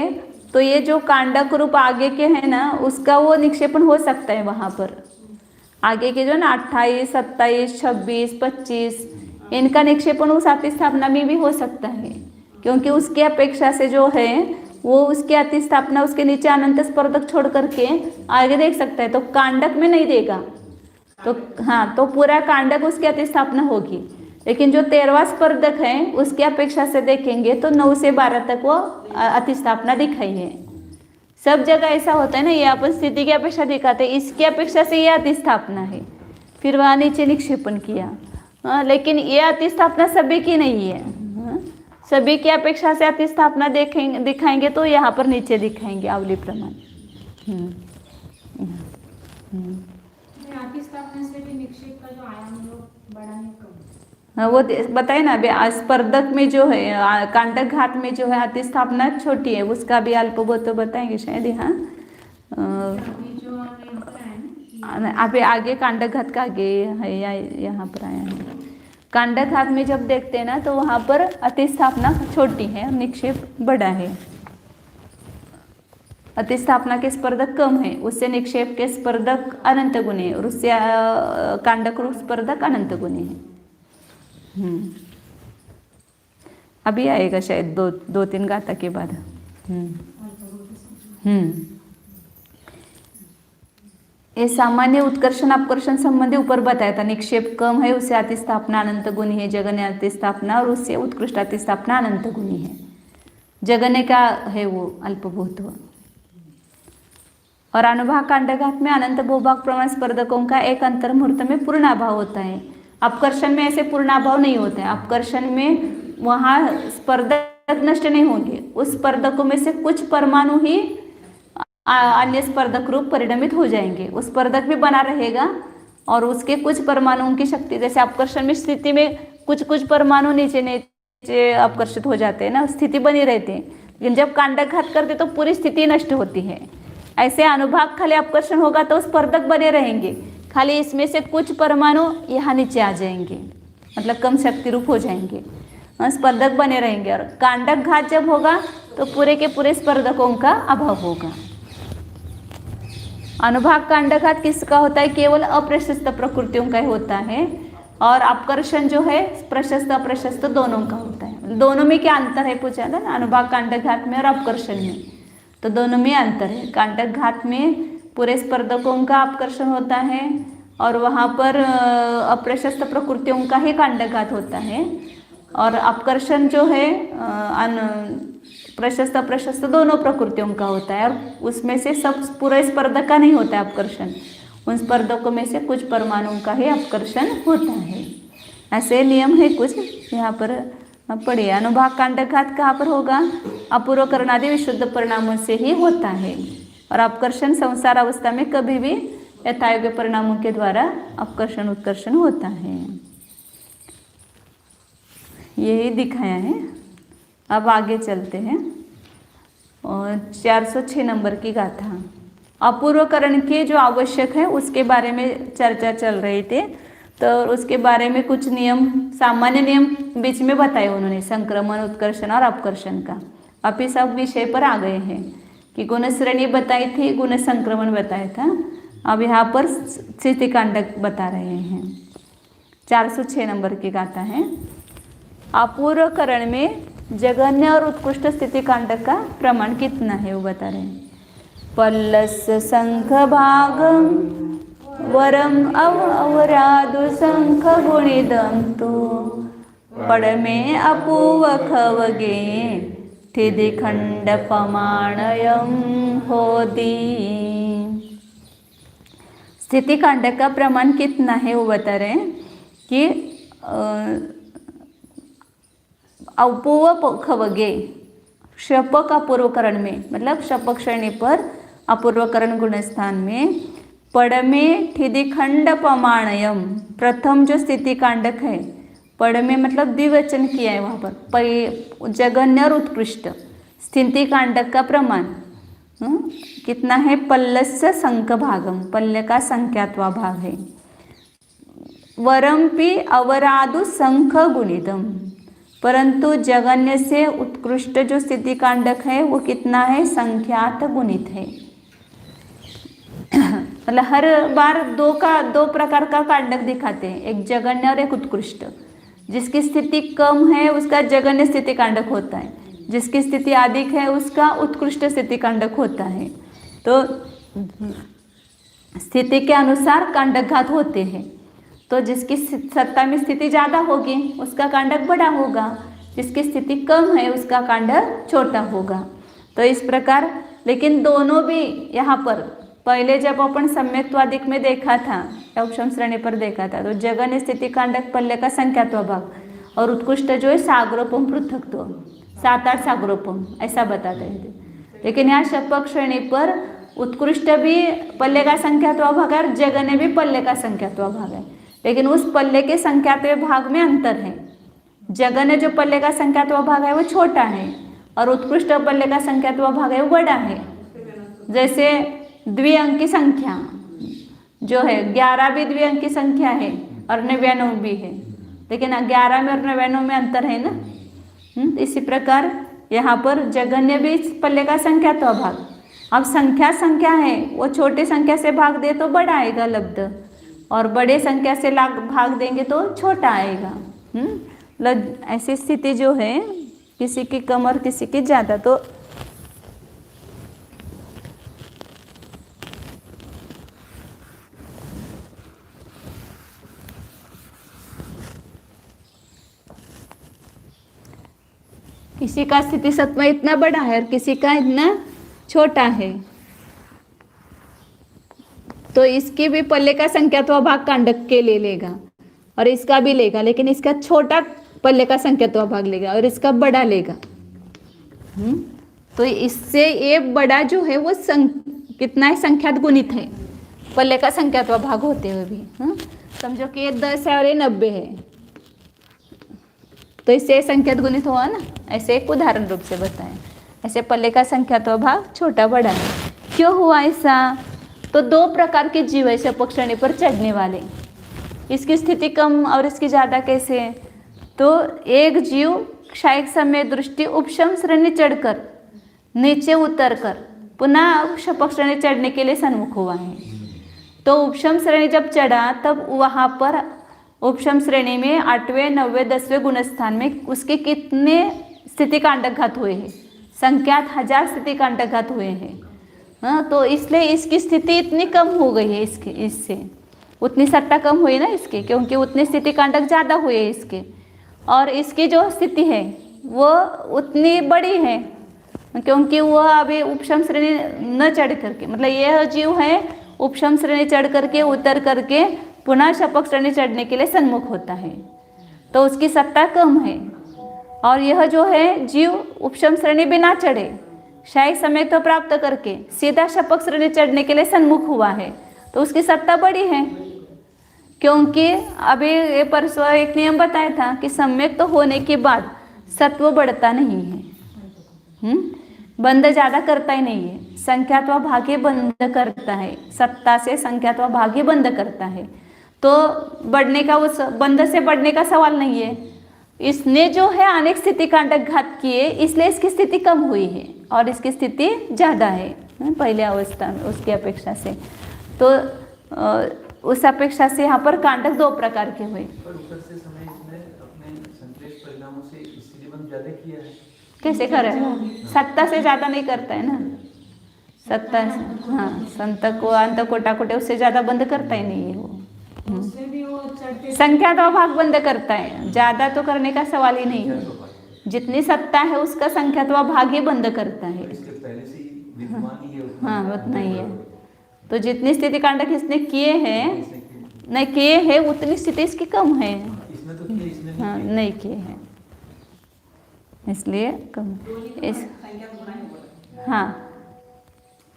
[SPEAKER 1] तो ये जो कांडक रूप आगे के हैं ना उसका वो निक्षेपण हो सकता है वहाँ पर, आगे के जो ना 28, 27, 26, 25 इनका निक्षेपण उस अतिस्थापना में भी हो सकता है, क्योंकि उसकी अपेक्षा से जो है वो उसकी अतिस्थापना उसके नीचे अनंत स्पर्धक छोड़ करके आगे देख सकता है, तो कांडक में नहीं देगा। तो हाँ, तो पूरा कांडक उसकी अतिस्थापना होगी, लेकिन जो 13वां स्पर्धक है उसकी अपेक्षा से देखेंगे तो 9 से 12 तक वो अतिस्थापना दिखाई है। सब जगह ऐसा होता है ना, ये अपन स्थिति की अपेक्षा दिखाते हैं, इसकी अपेक्षा से ये अतिस्थापना है, फिर वहाँ नीचे निक्षेपण किया। लेकिन ये अतिस्थापना सभी की नहीं है, सभी की अपेक्षा से अतिस्थापना दिखाएंगे तो यहाँ पर नीचे दिखाएंगे आवली प्रमाण।
[SPEAKER 2] अतिस्थापना से भी निक्षेप का जो आयाम है वो बड़ा नहीं कम।
[SPEAKER 1] हाँ, वो बताए ना अभी स्पर्धक में जो है कांडक घात में जो है अतिस्थापना छोटी है, उसका भी अल्प बहुत तो बताएंगे शायद। हाँ, अभी आगे कांडक घात का आगे है या यहाँ पर आया है। कांडक घात में जब देखते हैं ना तो वहाँ पर अतिस्थापना छोटी है और निक्षेप बड़ा है। अतिस्थापना के स्पर्धक कम है, उससे निक्षेप के स्पर्धक अनंत गुणे है और उससे कांडक रूप स्पर्धक अनंत गुणे है। अभी आएगा शायद 2-3 गाथा के बाद। ये सामान्य उत्कर्षण अपकर्षण संबंधी ऊपर बताया था। निक्षेप कम है उससे अतिस्थापना अनंत गुणी है, जगन्य अतिस्थापना, और उससे उत्कृष्ट अतिस्थापना अनंत गुणी है। जगन्य का है वो अल्पभूत्व। और अनुभाग कांडघात में अनंत भूभाग प्रमाण स्पर्धकों का एक अंतर मुहूर्त में पूर्ण अभाव होता है। अपकर्षण में ऐसे पूर्ण अभाव नहीं होता है। अपकर्षण में वहाँ स्पर्धक नष्ट नहीं होंगे, उस स्पर्धकों में से कुछ परमाणु ही अन्य स्पर्धक रूप परिणमित हो जाएंगे। उस स्पर्धक भी बना रहेगा और उसके कुछ परमाणुओं की शक्ति, जैसे अपकर्षण में स्थिति में कुछ कुछ परमाणु नीचे नीचे अपकर्षित हो जाते हैं ना, स्थिति बनी रहती है। लेकिन जब कांडघात करते तो पूरी स्थिति नष्ट होती है। ऐसे अनुभाग खाली अपकर्षण होगा तो स्पर्धक बने रहेंगे, खाली इसमें से कुछ परमाणु यहाँ नीचे आ जाएंगे, मतलब कम शक्ति रूप हो जाएंगे, स्पर्धक बने रहेंगे। और कांडघात जब होगा तो पूरे के पूरे स्पर्धकों का अभाव होगा। अनुभाग कांडघात किसका होता है? केवल अप्रशस्त प्रकृतियों का ही होता है। और अपकर्षण जो है प्रशस्त अप्रशस्त दोनों का होता है। दोनों में क्या अंतर है पूछा था ना, अनुभाग कांडघात में और अपकर्षण में, तो दोनों में अंतर है। कांडघात में पूरे स्पर्धकों का अपकर्षण होता है और वहाँ पर अप्रशस्त प्रकृतियों का ही कांडघात होता है। और अपकर्षण जो है प्रशस्त अप्रशस्त दोनों प्रकृतियों का होता है, और उसमें से सब पूरे स्पर्धक का नहीं होता है अपकर्षण, उन स्पर्धकों में से कुछ परमाणुओं का ही अपकर्षण होता है। ऐसे नियम है कुछ यहाँ पर पढ़िए। अनुभाग कांडघात कहाँ पर होगा? अपूर्व करणादि विशुद्ध परिणामों से ही होता है। और अपकर्षण संसार अवस्था में कभी भी यथायोग्य परिणामों के द्वारा अपकर्षण उत्कर्षण होता है। यही दिखाया है। अब आगे चलते हैं। और 406 नंबर की गाथा, अपूर्वकरण के जो आवश्यक है उसके बारे में चर्चा चल रही थी। तो उसके बारे में कुछ नियम, सामान्य नियम बीच में बताए उन्होंने, संक्रमण उत्कर्षण और अपकर्षण का। अब इस सब विषय पर आ गए हैं कि गुण श्रेणी बताई थी, गुण संक्रमण बताया था। अब यहाँ पर स्थिति कांडक बता रहे हैं। 406 नंबर की गाथा है। अपूर्वकरण में जघन्य और उत्कृष्ट स्थिति कांडक का प्रमाण कितना है वो बता रहे हैं। पल्लस संख भागम वरम अवरादु संख गुणिदम तो पड़ में अपूवखवगे थिदि खंड पमाणयम होदी। स्थिति कांडक का प्रमाण कितना है वो बता रहे हैं कि अपूव खवगे शपक अपूर्वकरण में, मतलब शपक श्रेणी पर अपूर्वकरण गुणस्थान में पड़ में ठिदि खंड पमाणयम, प्रथम जो स्थिति कांडक है, पड़ में मतलब द्विवचन किया है वहाँ पर, जघन्य और उत्कृष्ट स्थिति कांडक का प्रमाण कितना है? पल्लस्य संख भागम, पल्य का संख्यात्वा भाग है। वरमपि अवरादु संख गुणितम, परंतु जघन्य से उत्कृष्ट जो स्थिति कांडक है वो कितना है? संख्यात गुणित है। मतलब हर बार दो प्रकार का कांडक दिखाते हैं, एक जघन्य और एक उत्कृष्ट। जिसकी स्थिति कम है उसका जघन्य स्थिति कांडक होता है, जिसकी स्थिति अधिक है उसका उत्कृष्ट स्थिति कांडक होता है। तो स्थिति के अनुसार कांडकघात होते हैं। तो जिसकी सत्ता में स्थिति ज़्यादा होगी उसका कांडक बड़ा होगा, जिसकी स्थिति कम है उसका कांडक छोटा होगा। तो इस प्रकार, लेकिन दोनों भी यहाँ पर पहले जब अपन सम्यक्त्वादिक में देखा था, उपशम श्रेणी पर देखा था, तो जघन्य स्थिति कांडक पल्य का संख्यात्व भाग और उत्कृष्ट जो है सागरोपम पृथकत्व, 7-8 सागरोपम ऐसा बताते थे। लेकिन यहाँ शपक श्रेणी पर उत्कृष्ट भी पल्य का संख्यात्व भाग है और जघन्य भी पल्य का संख्यात्व भाग है। लेकिन उस पल्ले के संख्यात्व भाग में अंतर है। जघन्य जो पल्ले का संख्यात्व भाग है वो छोटा है और उत्कृष्ट पल्ले का संख्यात्व भाग है वो बड़ा है। जैसे द्विअंकी संख्या जो है 11 भी द्विअंकी संख्या है और 99 भी है, लेकिन 11 में और 99 में अंतर है ना। इसी प्रकार यहाँ पर जघन्य भी पल्ले का संख्यात्व भाग, अब संख्या है वो छोटी संख्या से भाग दे तो बड़ा आएगा लब्ध, और बड़े संख्या से भाग देंगे तो छोटा आएगा। ऐसी स्थिति जो है किसी की कम और किसी की ज़्यादा। तो किसी का स्थिति सत्व इतना बड़ा है और किसी का इतना छोटा है, तो इसकी भी पल्ले का संख्यात्व भाग कांडक के ले लेगा और इसका भी लेगा, लेकिन इसका छोटा पल्ले का संख्यात्व भाग लेगा और इसका बड़ा लेगा। तो इससे ये बड़ा जो है वो कितना है, संख्यात गुणित है पल्ले का संख्यात्व भाग होते हुए भी। समझो कि ये 10 है और ये 90 है, तो इससे संख्यात गुणित हुआ ना। ऐसे एक उदाहरण रूप से बताएं, ऐसे पल्ले का संख्यात्व भाग छोटा बड़ा है। क्यों हुआ ऐसा? तो दो प्रकार के जीव ऐसे अपोक श्रेणी पर चढ़ने वाले, इसकी स्थिति कम और इसकी ज़्यादा कैसे है? तो एक जीव क्षयिक समय दृष्टि उपशम श्रेणी चढ़कर नीचे उतरकर पुनः शपक श्रेणी चढ़ने के लिए सन्मुख हुआ है। तो उपशम श्रेणी जब चढ़ा तब वहाँ पर उपशम श्रेणी में 8वें 9वें 10वें गुणस्थान में उसके कितने स्थिति कांडकघात हुए हैं? संख्यात 1000 स्थिति कांडकघात हुए हैं। तो इसलिए इसकी स्थिति इतनी कम हो गई है, इससे उतनी सत्ता कम हुई ना इसकी, क्योंकि उतनी स्थिति कांडक ज़्यादा हुए हैं इसके, और इसकी जो स्थिति है वो उतनी बड़ी है क्योंकि वह अभी उपशम श्रेणी न चढ़ करके, मतलब यह जीव है उपशम श्रेणी चढ़ करके उतर करके पुनः शपक श्रेणी चढ़ने के लिए सन्मुख होता है, तो उसकी सत्ता कम है। और यह जो है जीव उपशम श्रेणी बिना चढ़े क्षयिक समय तो प्राप्त करके सीधा शपक श्रेणी चढ़ने के लिए सन्मुख हुआ है, तो उसकी सत्ता बड़ी है। क्योंकि अभी ये परसों एक नियम बताया था कि सम्यक तो होने के बाद सत्व बढ़ता नहीं है, बंद ज़्यादा करता ही नहीं है, संख्यात्व भाग्य बंद करता है, सत्ता से संख्यात्व भाग्य बंद करता है। तो बढ़ने का, उस बंद से बढ़ने का सवाल नहीं है। इसने जो है अनेक स्थिति कांडक घात किए, इसलिए इसकी स्थिति कम हुई है और इसकी स्थिति ज़्यादा है पहले अवस्था में उसकी अपेक्षा से। तो उस अपेक्षा से यहाँ पर कांडक दो प्रकार के हुए।
[SPEAKER 3] पर ऊपर से समय इसने अपने संश्लेष परिणामों से स्थिति बंद ज्यादा किया है।
[SPEAKER 1] कैसे करे? सत्ता से ज़्यादा नहीं करता है ना, सत्ता से, हाँ, संत को अंत कोटाकोटे उससे ज़्यादा बंद करता ही नहीं है वो।
[SPEAKER 2] उससे भी वो चढ़ते
[SPEAKER 1] संख्या तो भाग बंद करता है, ज़्यादा तो करने का सवाल ही नहीं है। जितनी सत्ता है उसका संख्यात्व भाग ही बंद करता है।
[SPEAKER 3] इसके पहले से ही विद्यमान ही है उतना।
[SPEAKER 1] हाँ, उतना ही है। तो जितनी स्थिति कांडक इसने किए हैं, नहीं किए हैं, उतनी स्थिति इसकी कम है।
[SPEAKER 3] इसमें तो किए, इसमें नहीं
[SPEAKER 1] हाँ,
[SPEAKER 3] किए।
[SPEAKER 1] नहीं किए हैं, इसलिए कम। इस हाँ,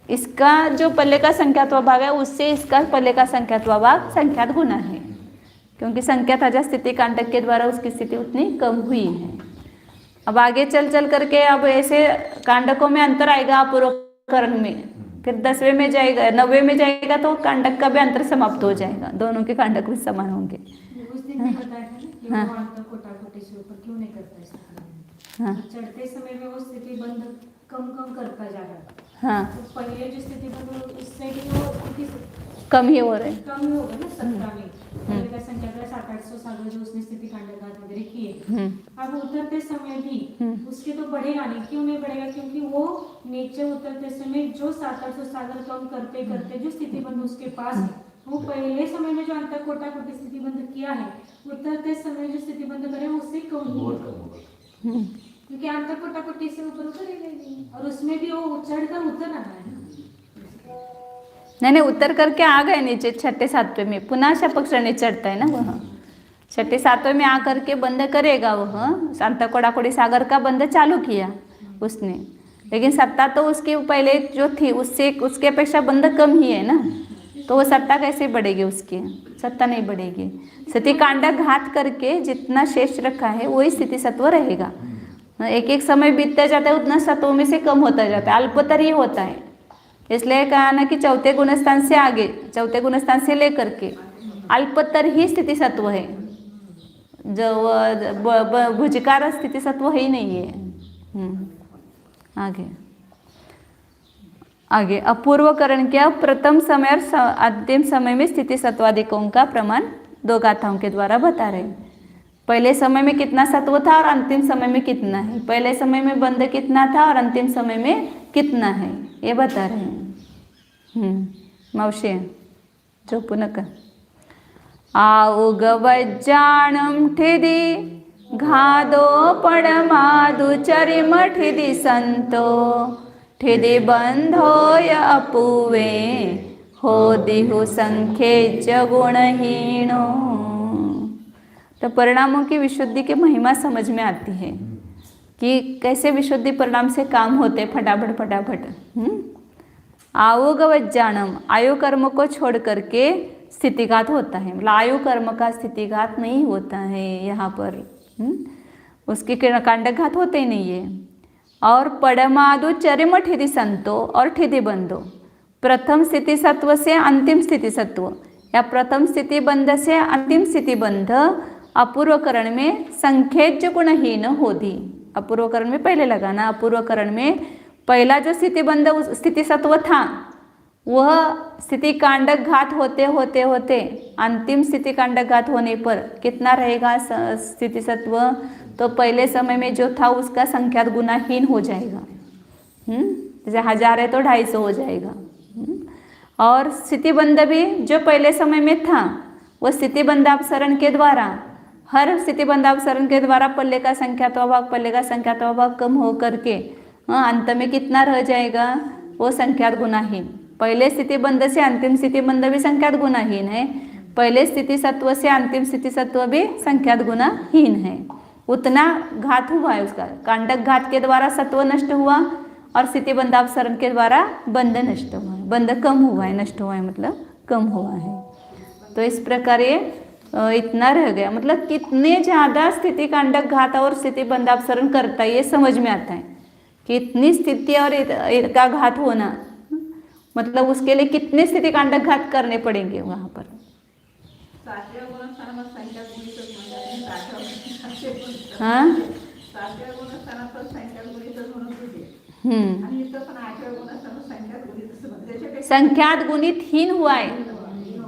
[SPEAKER 1] इसका जो पल्ले का संख्यात्व भाग है उससे इसका पल्ले का संख्यात्व भाग संख्यात गुना है, क्योंकि संख्यात 1000 स्थिति कांडक के द्वारा उसकी स्थिति उतनी कम हुई है। अब आगे चल करके अब ऐसे कांडकों में अंतर आएगा अपूर्व करण में, फिर 10वें में जाएगा, 9वें में जाएगा तो कांडक का भी अंतर समाप्त हो जाएगा, दोनों के कांडक भी समान होंगे।
[SPEAKER 2] उस दिन भी बताया था ना कि
[SPEAKER 1] हाँ।
[SPEAKER 2] वो अंतर कोटाकोटी से ऊपर क्यों नहीं करता स्थिति
[SPEAKER 1] हाँ,
[SPEAKER 2] बंद। चढ़ते समय में वो स्थिति बंद कम करता जा रहा है।
[SPEAKER 1] हाँ,
[SPEAKER 2] तो पहले जो स्थिति बंद उससे भी वो स्थिति
[SPEAKER 1] कम ही हो रहे।
[SPEAKER 2] कम ही होगा ना सत्ता में। पहले का संख्या था 700-800 साल जो उसने स्थिति कांडघात वगैरह किए। अब उतरते समय भी उसके तो बढ़ेगा नहीं। क्यों नहीं बढ़ेगा? क्योंकि वो नीचे उतरते समय जो 700-800 सागर कम करते करते जो स्थिति बंद उसके पास है, वो पहले समय में जो अंतर कोटाकोटी स्थिति बंद किया है, उतरते समय जो स्थिति बंद करे उससे कम ही
[SPEAKER 3] बहुत
[SPEAKER 2] है।
[SPEAKER 3] कम होगा।
[SPEAKER 2] क्योंकि अंतर कोटाकोटी से ऊपर उतरेगा ही नहीं, और उसमें भी वो चढ़कर उतर रहा है ना।
[SPEAKER 1] नहीं, उतर करके आ गए नीचे 6ठे 7वें में, पुनः शपक श्रेणी चढ़ता है ना वह। 6ठे 7वें में आकर के बंद करेगा वह, शांता कोड़ाकोड़ी सागर का बंद चालू किया उसने, लेकिन सत्ता तो उसकी पहले जो थी उससे उसके अपेक्षा बंद कम ही है ना, तो वो सत्ता कैसे बढ़ेगी? उसकी सत्ता नहीं बढ़ेगी। स्थिति कांडक घात करके जितना शेष रखा है वही स्थिति सत्व रहेगा। एक एक समय बीतता जाता है उतना सत्वों में से कम होता जाता है, अल्पतर ही होता है। इसलिए कहा ना कि चौथे गुणस्थान से आगे, चौथे गुणस्थान से लेकर के अल्पतर ही स्थिति सत्व है, जो भुजकार स्थिति सत्व ही नहीं है। आगे आगे अपूर्वकरण क्या? प्रथम समय और अंतिम समय में स्थिति सत्वादिकों का प्रमाण दो गाथाओं के द्वारा बता रहे हैं। पहले समय में कितना सत्व था और अंतिम समय में कितना है, पहले समय में बंद कितना था और अंतिम समय में कितना है, ये बता रहे हैं। मावशी जो पुनः आउग वज्जाणम ठेदी घादो पडमादुचरिम ठिदी संतो ठिदी बंधोय अपुवे हो दिहु संख्येच गुणहीनो। तो परिणामों की विशुद्धि की महिमा समझ में आती है कि कैसे विशुद्धि परिणाम से काम होते फटाफट फटाफट। आयुगवज्जानम, आयु कर्म को छोड़ करके स्थितिघात होता है, मतलब आयु कर्म का स्थितिघात नहीं होता है यहाँ पर। उसके कांडघात होते ही नहीं है। और पड़मादु चरिम ठिधि संतो और ठिधि बंधो, प्रथम स्थिति सत्व से अंतिम स्थिति सत्व या प्रथम स्थिति बंध से अंतिम स्थिति बंध अपूर्वकरण में संख्येज गुणहीन होती। अपूर्वकरण में पहले लगाना, अपूर्वकरण में पहला जो स्थिति बंध स्थिति सत्व था वह स्थिति कांडक घात होते होते होते अंतिम स्थिति कांडक घात होने पर कितना रहेगा स्थिति सत्व, तो पहले समय में जो था उसका संख्यात गुणाहीन हो जाएगा। जैसे 1000 है तो 250 हो जाएगा। और स्थिति बंध भी जो पहले समय में था वह स्थिति बंधापसरण के द्वारा, हर स्थिति बंधापसरण के द्वारा पल्ले का संख्यात्व भाग पल्ले का संख्यात्व भाग कम हो करके अंत में कितना रह जाएगा, वो संख्यात गुणाहीन। पहले स्थिति बंध से अंतिम स्थिति बंध भी संख्यात गुणाहीन है, पहले स्थिति सत्व से अंतिम स्थिति सत्व भी संख्यात गुणाहीन है। उतना घात हुआ है उसका, कांडक घात के द्वारा सत्व नष्ट हुआ और स्थिति बंधापसरण के द्वारा बंध नष्ट हुआ है, बंध कम हुआ है, नष्ट हुआ है मतलब कम हुआ है। तो इस प्रकार ये इतना रह गया, मतलब कितने ज़्यादा स्थिति कांडक घात और स्थिति बंधापसरण करता है ये समझ में आता है कि इतनी स्थिति और का घात होना, मतलब उसके लिए कितने स्थिति कांडक घात करने पड़ेंगे वहाँ पर।
[SPEAKER 4] सातव्या गुणस्थानावर संख्या गुणितच
[SPEAKER 1] हाँ
[SPEAKER 4] सातव्या गुणस्थानावर संख्या गुणितच म्हणून तुझे आणि इथं पण 8व्या गुणस्थानावर संख्या गुणितच म्हणजे
[SPEAKER 1] संख्यात गुणित हीन हुआ है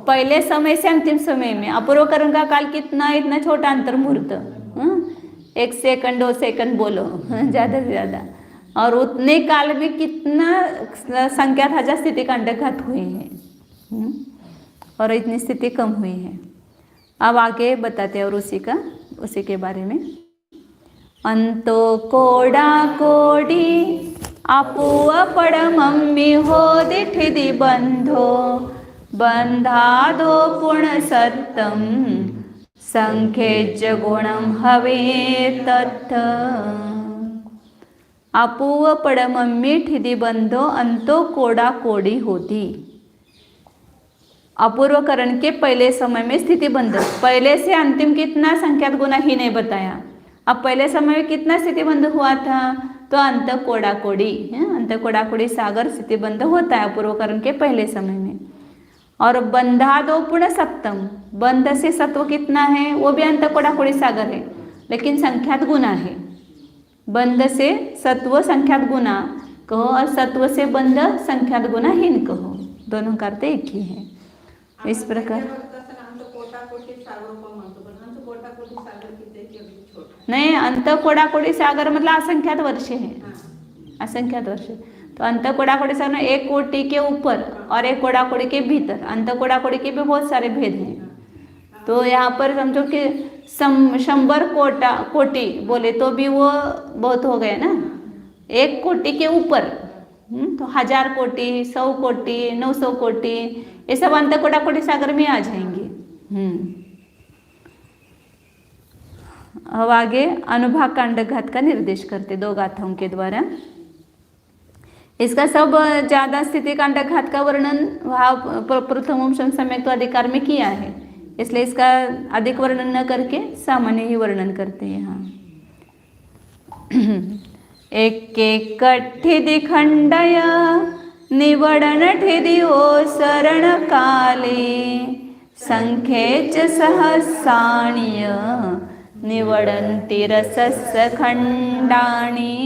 [SPEAKER 1] पहले समय से अंतिम समय में। अपूर्वकरण का काल कितना, इतना छोटा अंतर मुहूर्त, 1 सेकंड 2 सेकंड बोलो ज़्यादा से ज़्यादा, और उतने काल में कितना संख्यात 1000 स्थिति कांडक घात हुए हैं और इतनी स्थिति कम हुई है। अब आगे बताते हैं और उसी के बारे में। अंतो कोडा कोडी अपूव पड़ मम्मी हो दिठिदि बंधो बंधादो पुण्य सत्तम संख्येज गुणम हवे तत्थ। अपूव पड़ मम्मी ठिदि बंधो अंतो कोडा कोडी होती। अपूर्वकरण के पहले समय में स्थिति बंध, पहले से अंतिम कितना संख्यात गुना ही नहीं बताया। अब पहले समय में कितना स्थिति बंध हुआ था, तो अंत कोडा कोडी, अंत कोडा कोडी सागर स्थिति बंध होता है अपूर्वकरण के पहले समय में। और बंधा दो पुण्य सप्तम, बंध से सत्व कितना है वो भी अंत कोडा कोडी सागर है, लेकिन संख्यात गुना है। बंध से सत्व संख्यात गुना कहो और सत्व से बंध संख्यात गुना हीन कहो, दोनों का अर्थ एक ही है। इस प्रकार नहीं, अंत कोडा कोडी सागर मतलब असंख्यात वर्ष है, असंख्यात वर्ष। तो अंत कोडा कोडी सागर 1 कोटि के ऊपर और 1 कोडा कोडी के भीतर, अंत कोडा कोडी के भी बहुत सारे भेद हैं। तो यहाँ पर समझो कि 100 कोटि बोले तो भी वो बहुत हो गया ना, 1 कोटि के ऊपर तो 1000 कोटि 100 कोटि 900 कोटि ये सब अंत कोडा कोडी सागर में आ जाएंगे। अब आगे अनुभाग कांडक घात का निर्देश करते 2 गाथाओं के द्वारा। इसका सब ज़्यादा स्थिति कांडक घात का वर्णन वहाँ प्रथम सम्यक तो अधिकार में किया है, इसलिए इसका अधिक वर्णन न करके सामान्य ही वर्णन करते हैं यहाँ। एक एक कठिदि खंडय निवडन ठिदि ओसरण काले संख्येच सहस्राण्य निवडन्ति रसस्य खंडाणी।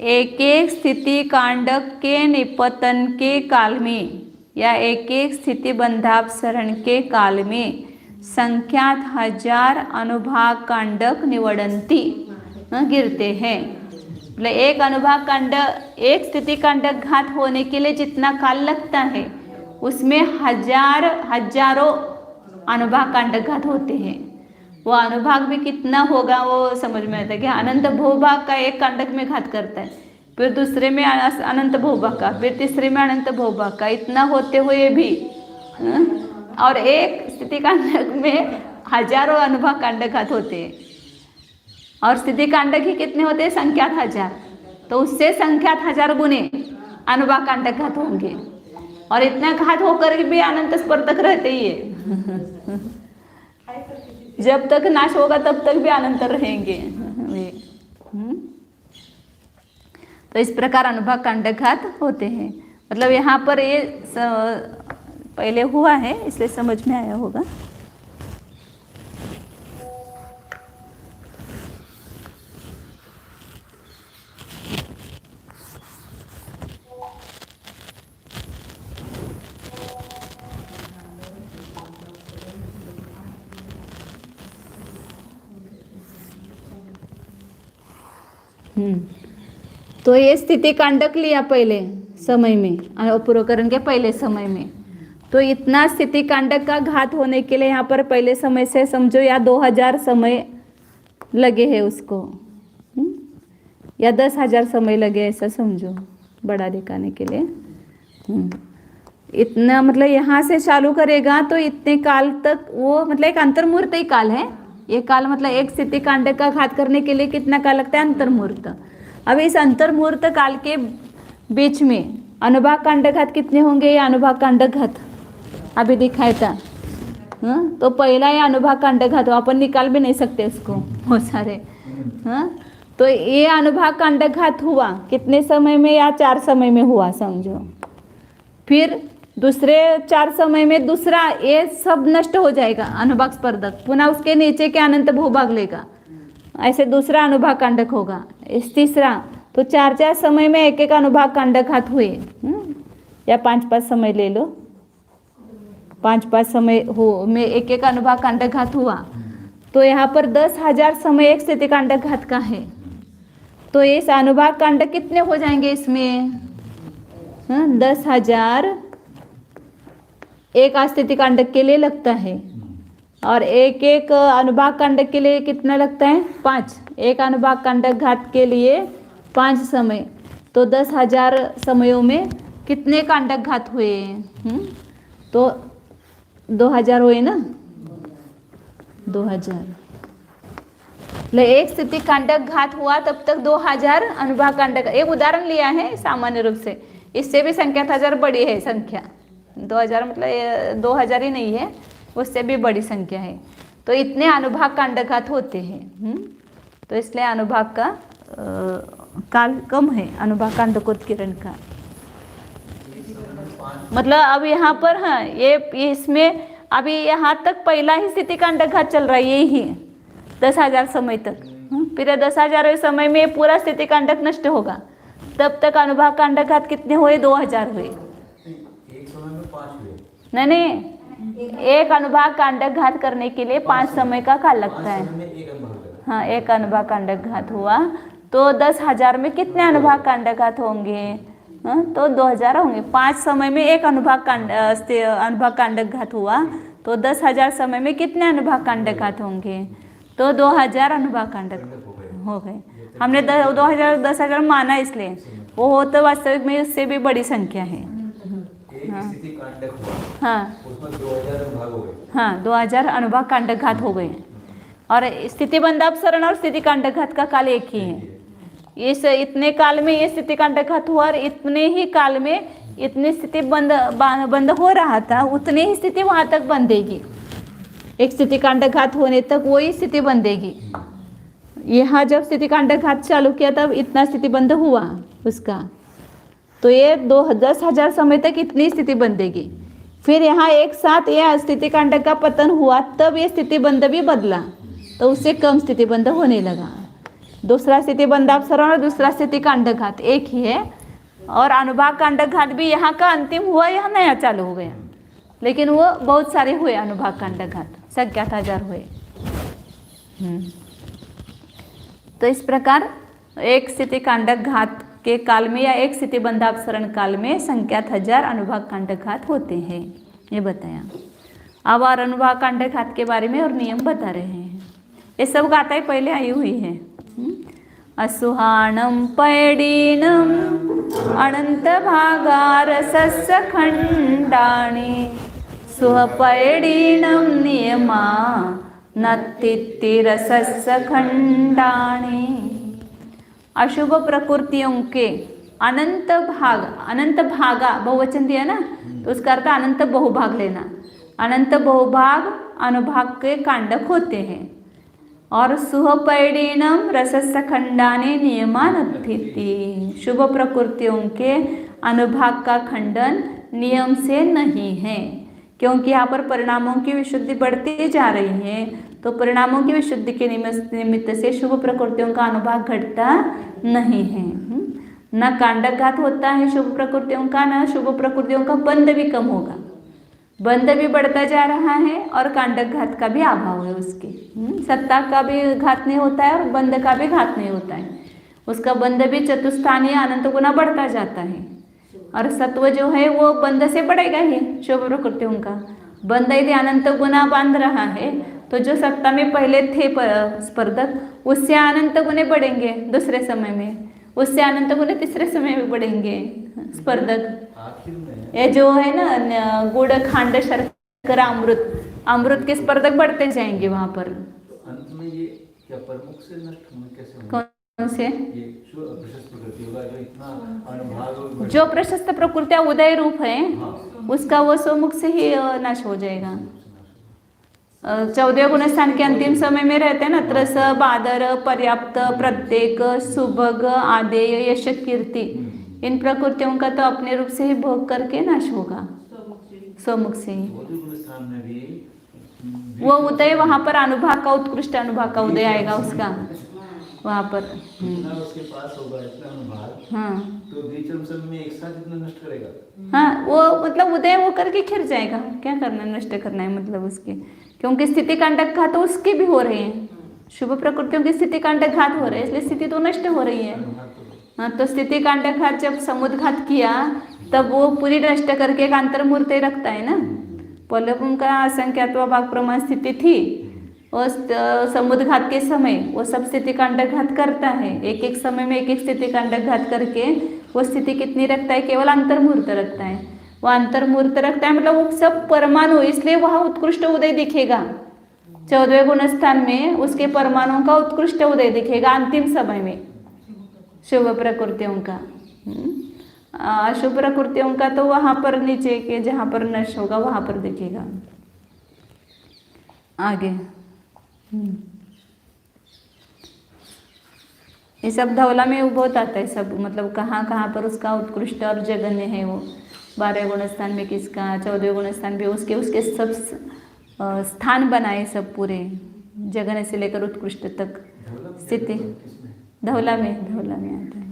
[SPEAKER 1] एक एक स्थिति कांडक के निपतन के काल में या एक एक स्थिति बंधापसरण के काल में संख्यात 1000 अनुभाग कांडक निवडन्ति गिरते हैं। मतलब एक अनुभाग कांड, एक स्थिति कांडक घात होने के लिए जितना काल लगता है उसमें हजारों अनुभाग कांडक घात होते हैं। वो अनुभाग भी कितना होगा वो समझ में आता है कि अनंत भूभाग का एक कांडक में घात करता है, फिर दूसरे में अनंत भूभाग का, फिर तीसरे में अनंत भूभाग का, इतना होते हुए भी और एक स्थिति कांडक में हजारों अनुभाग कांडक घात होते हैं। और स्थिति कांडक ही कितने होते हैं? संख्यात 1000। तो उससे संख्यात 1000 गुने अनुभाग कांडक घात होंगे, और इतना घात होकर भी अनंत स्पर तक रहते ही है। जब तक नाश होगा तब तक भी अनंत रहेंगे वे। तो इस प्रकार अनुभाग कांडक घात होते हैं। मतलब यहाँ पर ये पहले हुआ है इसलिए समझ में आया होगा। तो ये स्थिति कांडक लिया पहले समय में, अपूर्वकरण के पहले समय में। तो इतना स्थिति कांडक का घात होने के लिए यहाँ पर पहले समय से समझो या 2000 समय लगे हैं उसको, या 10,000 समय लगे ऐसा समझो बड़ा दिखाने के लिए। इतना मतलब यहाँ से चालू करेगा तो इतने काल तक वो मतलब एक अंतर्मुहूर्त ही काल है। ये काल मतलब एक स्थिति कांडक का घात करने के लिए कितना काल लगता है? अंतर्मुहूर्त। अब इस अंतर्मुहूर्त काल के बीच में अनुभाग कांडक घात कितने होंगे? ये अनुभाग कांडक घात अभी दिखाया था। तो पहला ये अनुभाग कांडक घात अपन निकाल भी नहीं सकते उसको बहुत सारे। तो ये अनुभाग कांडक घात हुआ कितने समय में? या 4 समय में हुआ समझो। फिर दूसरे 4 समय में दूसरा ये सब नष्ट हो जाएगा अनुभाग स्पर्धक, पुनः उसके नीचे के अनंत भूभाग लेगा, ऐसे दूसरा अनुभाग कांडक होगा। इस तीसरा तो 4 समय में एक अनुभाग कांडक घात हुए, या 5 समय ले लो, 5 समय हो में एक अनुभाग कांडक घात हुआ। तो यहाँ पर 10,000 समय एक स्थिति कांडक घात का है। तो इस अनुभाग कांडक कितने हो जाएंगे इसमें? 10,000 एक स्थिति कांडक के लिए लगता है, और एक अनुभाग कांडक के लिए कितना लगता है? 5। एक अनुभाग कांडक घात के लिए 5 समय। तो 10,000 समयों में कितने कांडक घात हुए? तो 2000 हुए ना, 2000। एक स्थिति कांडक घात हुआ तब तक 2000 अनुभाग कांडक। एक उदाहरण लिया है सामान्य रूप से, इससे भी संख्या 1000 बड़ी है संख्या। 2000 मतलब 2000 ही नहीं है, उससे भी बड़ी संख्या है। तो इतने अनुभाग कांडक घात होते हैं। तो इसलिए अनुभाग का काल कम है, अनुभाग कांडकोत्कीर्ण का। मतलब अब यहाँ पर ये इसमें अभी यहाँ तक पहला ही स्थिति कांडक घात चल रहा है, यही 10,000 समय तक। फिर 10,000 समय में पूरा स्थिति कांडक नष्ट होगा, तब तक अनुभाग कांडक घात कितने हुए? 2000 हुए।
[SPEAKER 3] एक समय में 5 हुए?
[SPEAKER 1] नहीं, एक अनुभाग कांडक घात करने के लिए 5 समय का काल लगता है। हाँ, एक अनुभाग कांडक घात हुआ तो 10,000 में कितने अनुभाग कांडक घात होंगे? तो 2000 होंगे। 5 समय में एक अनुभाग कांडक घात हुआ तो 10,000 समय में कितने अनुभाग कांडक घात होंगे? तो 2000 अनुभाग कांडक हो गए। हमने 2000 10,000 माना इसलिए, वो हो तो वास्तविक में उससे भी बड़ी संख्या है।
[SPEAKER 3] स्थिति कांडक हुआ,
[SPEAKER 1] हाँ,
[SPEAKER 3] उसमें 2000 अनुभाग हो गए।
[SPEAKER 1] हाँ, 2000 अनुभाग कांडक घात हो गए। और स्थिति बंधापसरण और स्थिति कांडक घात का काल एक ही है। इस इतने काल में ये स्थिति कांडक घात हुआ, और इतने ही काल में इतनी स्थिति बंद हो रहा था, उतनी ही स्थिति वहां तक बंधेगी। एक स्थिति कांडक घात होने तक वही स्थिति बंधेगी। यहाँ जब स्थिति कांडक घात चालू किया तब इतना स्थिति बंध हुआ उसका, तो ये 10,000 समय तक इतनी स्थिति बंधेगी। फिर यहाँ एक साथ यह स्थिति कांडक का पतन हुआ, तब ये स्थिति बंध भी बदला, तो उससे कम स्थिति बंध होने लगा। दूसरा स्थिति बंधापसरण और दूसरा स्थिति कांडक घात एक ही है। और अनुभाग कांडक घात भी यहाँ का अंतिम हुआ, यहाँ नया चालू हो गया, लेकिन वो बहुत सारे हुए अनुभाग कांडक घात, संख्या 1000 हुए। तो इस प्रकार एक स्थिति कांडक घात के काल में या एक स्थिति बंधापसरण काल में संख्या 1000 अनुभाग कांडक घात होते हैं, ये बताया। अब और अनुभाग कांडक घात के बारे में और नियम बता रहे हैं। ये सब गाथाएं पहले आई हुई है। असुहाणम पैडीनम अनंत भागार सस्य खंडाणी सुहपैडीनम नियमा नत्तिरसस्य खंडाणी। अशुभ प्रकृतियों के अनंत भाग, अनंत भागा बहुवचन दिया ना, तो उसका अर्थ अनंत बहुभाग लेना। अनंत बहुभाग अनुभाग के कांडक होते हैं। और सुहपैडीनम रसस्य खंडाने नियमान अत्थिति, शुभ प्रकृतियों के अनुभाग का खंडन नियम से नहीं है, क्योंकि यहाँ पर परिणामों की विशुद्धि बढ़ती जा रही है, तो परिणामों की विशुद्धि के निमित्त से शुभ प्रकृतियों का अनुभाग घटता नहीं है। न कांडक घात होता है शुभ प्रकृतियों का, न शुभ प्रकृतियों का बंध भी कम होगा। बंध भी बढ़ता जा रहा है और कांडक घात का भी अभाव है उसके। सत्ता का भी घात नहीं होता है और बंध का भी घात नहीं होता है। उसका बंध भी चतुस्थानीय अनंत गुना बढ़ता जाता है, और सत्व जो है वो बंध से बढ़ेगा ही। शुभ प्रकृतियों का बंध यदि अनंत गुना बांध रहा है, तो जो सत्ता में पहले थे स्पर्धक, उससे अनंत गुने बढ़ेंगे दूसरे समय में, उससे अनंत गुने तीसरे समय में बढ़ेंगे स्पर्धक। ये जो है ना गुड़ खांड शर्करा अमृत, अमृत के स्पर्धक बढ़ते जाएंगे वहां पर।
[SPEAKER 3] अंत में ये क्या प्रमुख से नष्ट होंगे, कैसे होंगे?
[SPEAKER 1] कौन से?
[SPEAKER 3] ये जो प्रशस्त प्रकृति होगा, जो इतना अनुभाग,
[SPEAKER 1] जो प्रशस्त प्रकृतियां उदय रूप है,
[SPEAKER 3] हाँ,
[SPEAKER 1] उसका वो स्वमुख से ही नाश हो जाएगा। 14वें गुणस्थान के अंतिम समय में रहते हैं ना, त्रस बादर पर्याप्त प्रत्येक सुभग आदेय यश कीर्ति, इन प्रकृतियों का तो अपने रूप से ही भोग करके नाश होगा स्वमुख से ही। वो उदय वहां पर अनुभाग का, उत्कृष्ट अनुभाग का उदय आएगा उसका वहां पर।
[SPEAKER 3] उसके पास होगा इतना अनुभाग,
[SPEAKER 1] हाँ
[SPEAKER 3] तो द्विचरम सब में एक साथ इतना नष्ट करेगा।
[SPEAKER 1] हाँ, वो मतलब उदय वो करके खिर जाएगा। क्या करना है, नष्ट करना है मतलब उसके, क्योंकि स्थिति कांडक घात तो उसके भी हो रहे हैं। शुभ प्रकृतियों की स्थिति कांडक घात हो रहे हैं, इसलिए स्थिति तो नष्ट हो रही है। हाँ, तो स्थिति कांडक घात जब समुद्घात किया, तब वो पूरी नष्ट करके एक अंतर्मूर्ति रखता है ना। पहले उनका असंख्यात्व भाग प्रमाण स्थिति थी, और समुद्घात के समय वो सब स्थिति कांडक घात करता है। एक एक समय में एक एक स्थिति कांडक घात करके वो स्थिति कितनी रखता है, केवल अंतर्मूर्त रखता है। वो अंतर्मूर्त रखता है मतलब वो सब परमाणु, इसलिए वहाँ उत्कृष्ट उदय दिखेगा। 14वें गुणस्थान में उसके परमाणुओं का उत्कृष्ट उदय दिखेगा अंतिम समय में शुभ प्रकृतियों का। अशुभ प्रकृतियों का तो वहां पर नीचे के जहां पर नष्ट होगा वहां पर दिखेगा। आगे ये सब धवला में उभोत आता है सब, मतलब कहाँ कहाँ पर उसका उत्कृष्ट और जगन्य है वो। 12वें गुणस्थान में किसका, 14वें गुणस्थान में उसके उसके सब स्थान बनाए सब पूरे, जगन्य से लेकर उत्कृष्ट तक स्थिति। धवला में आता है।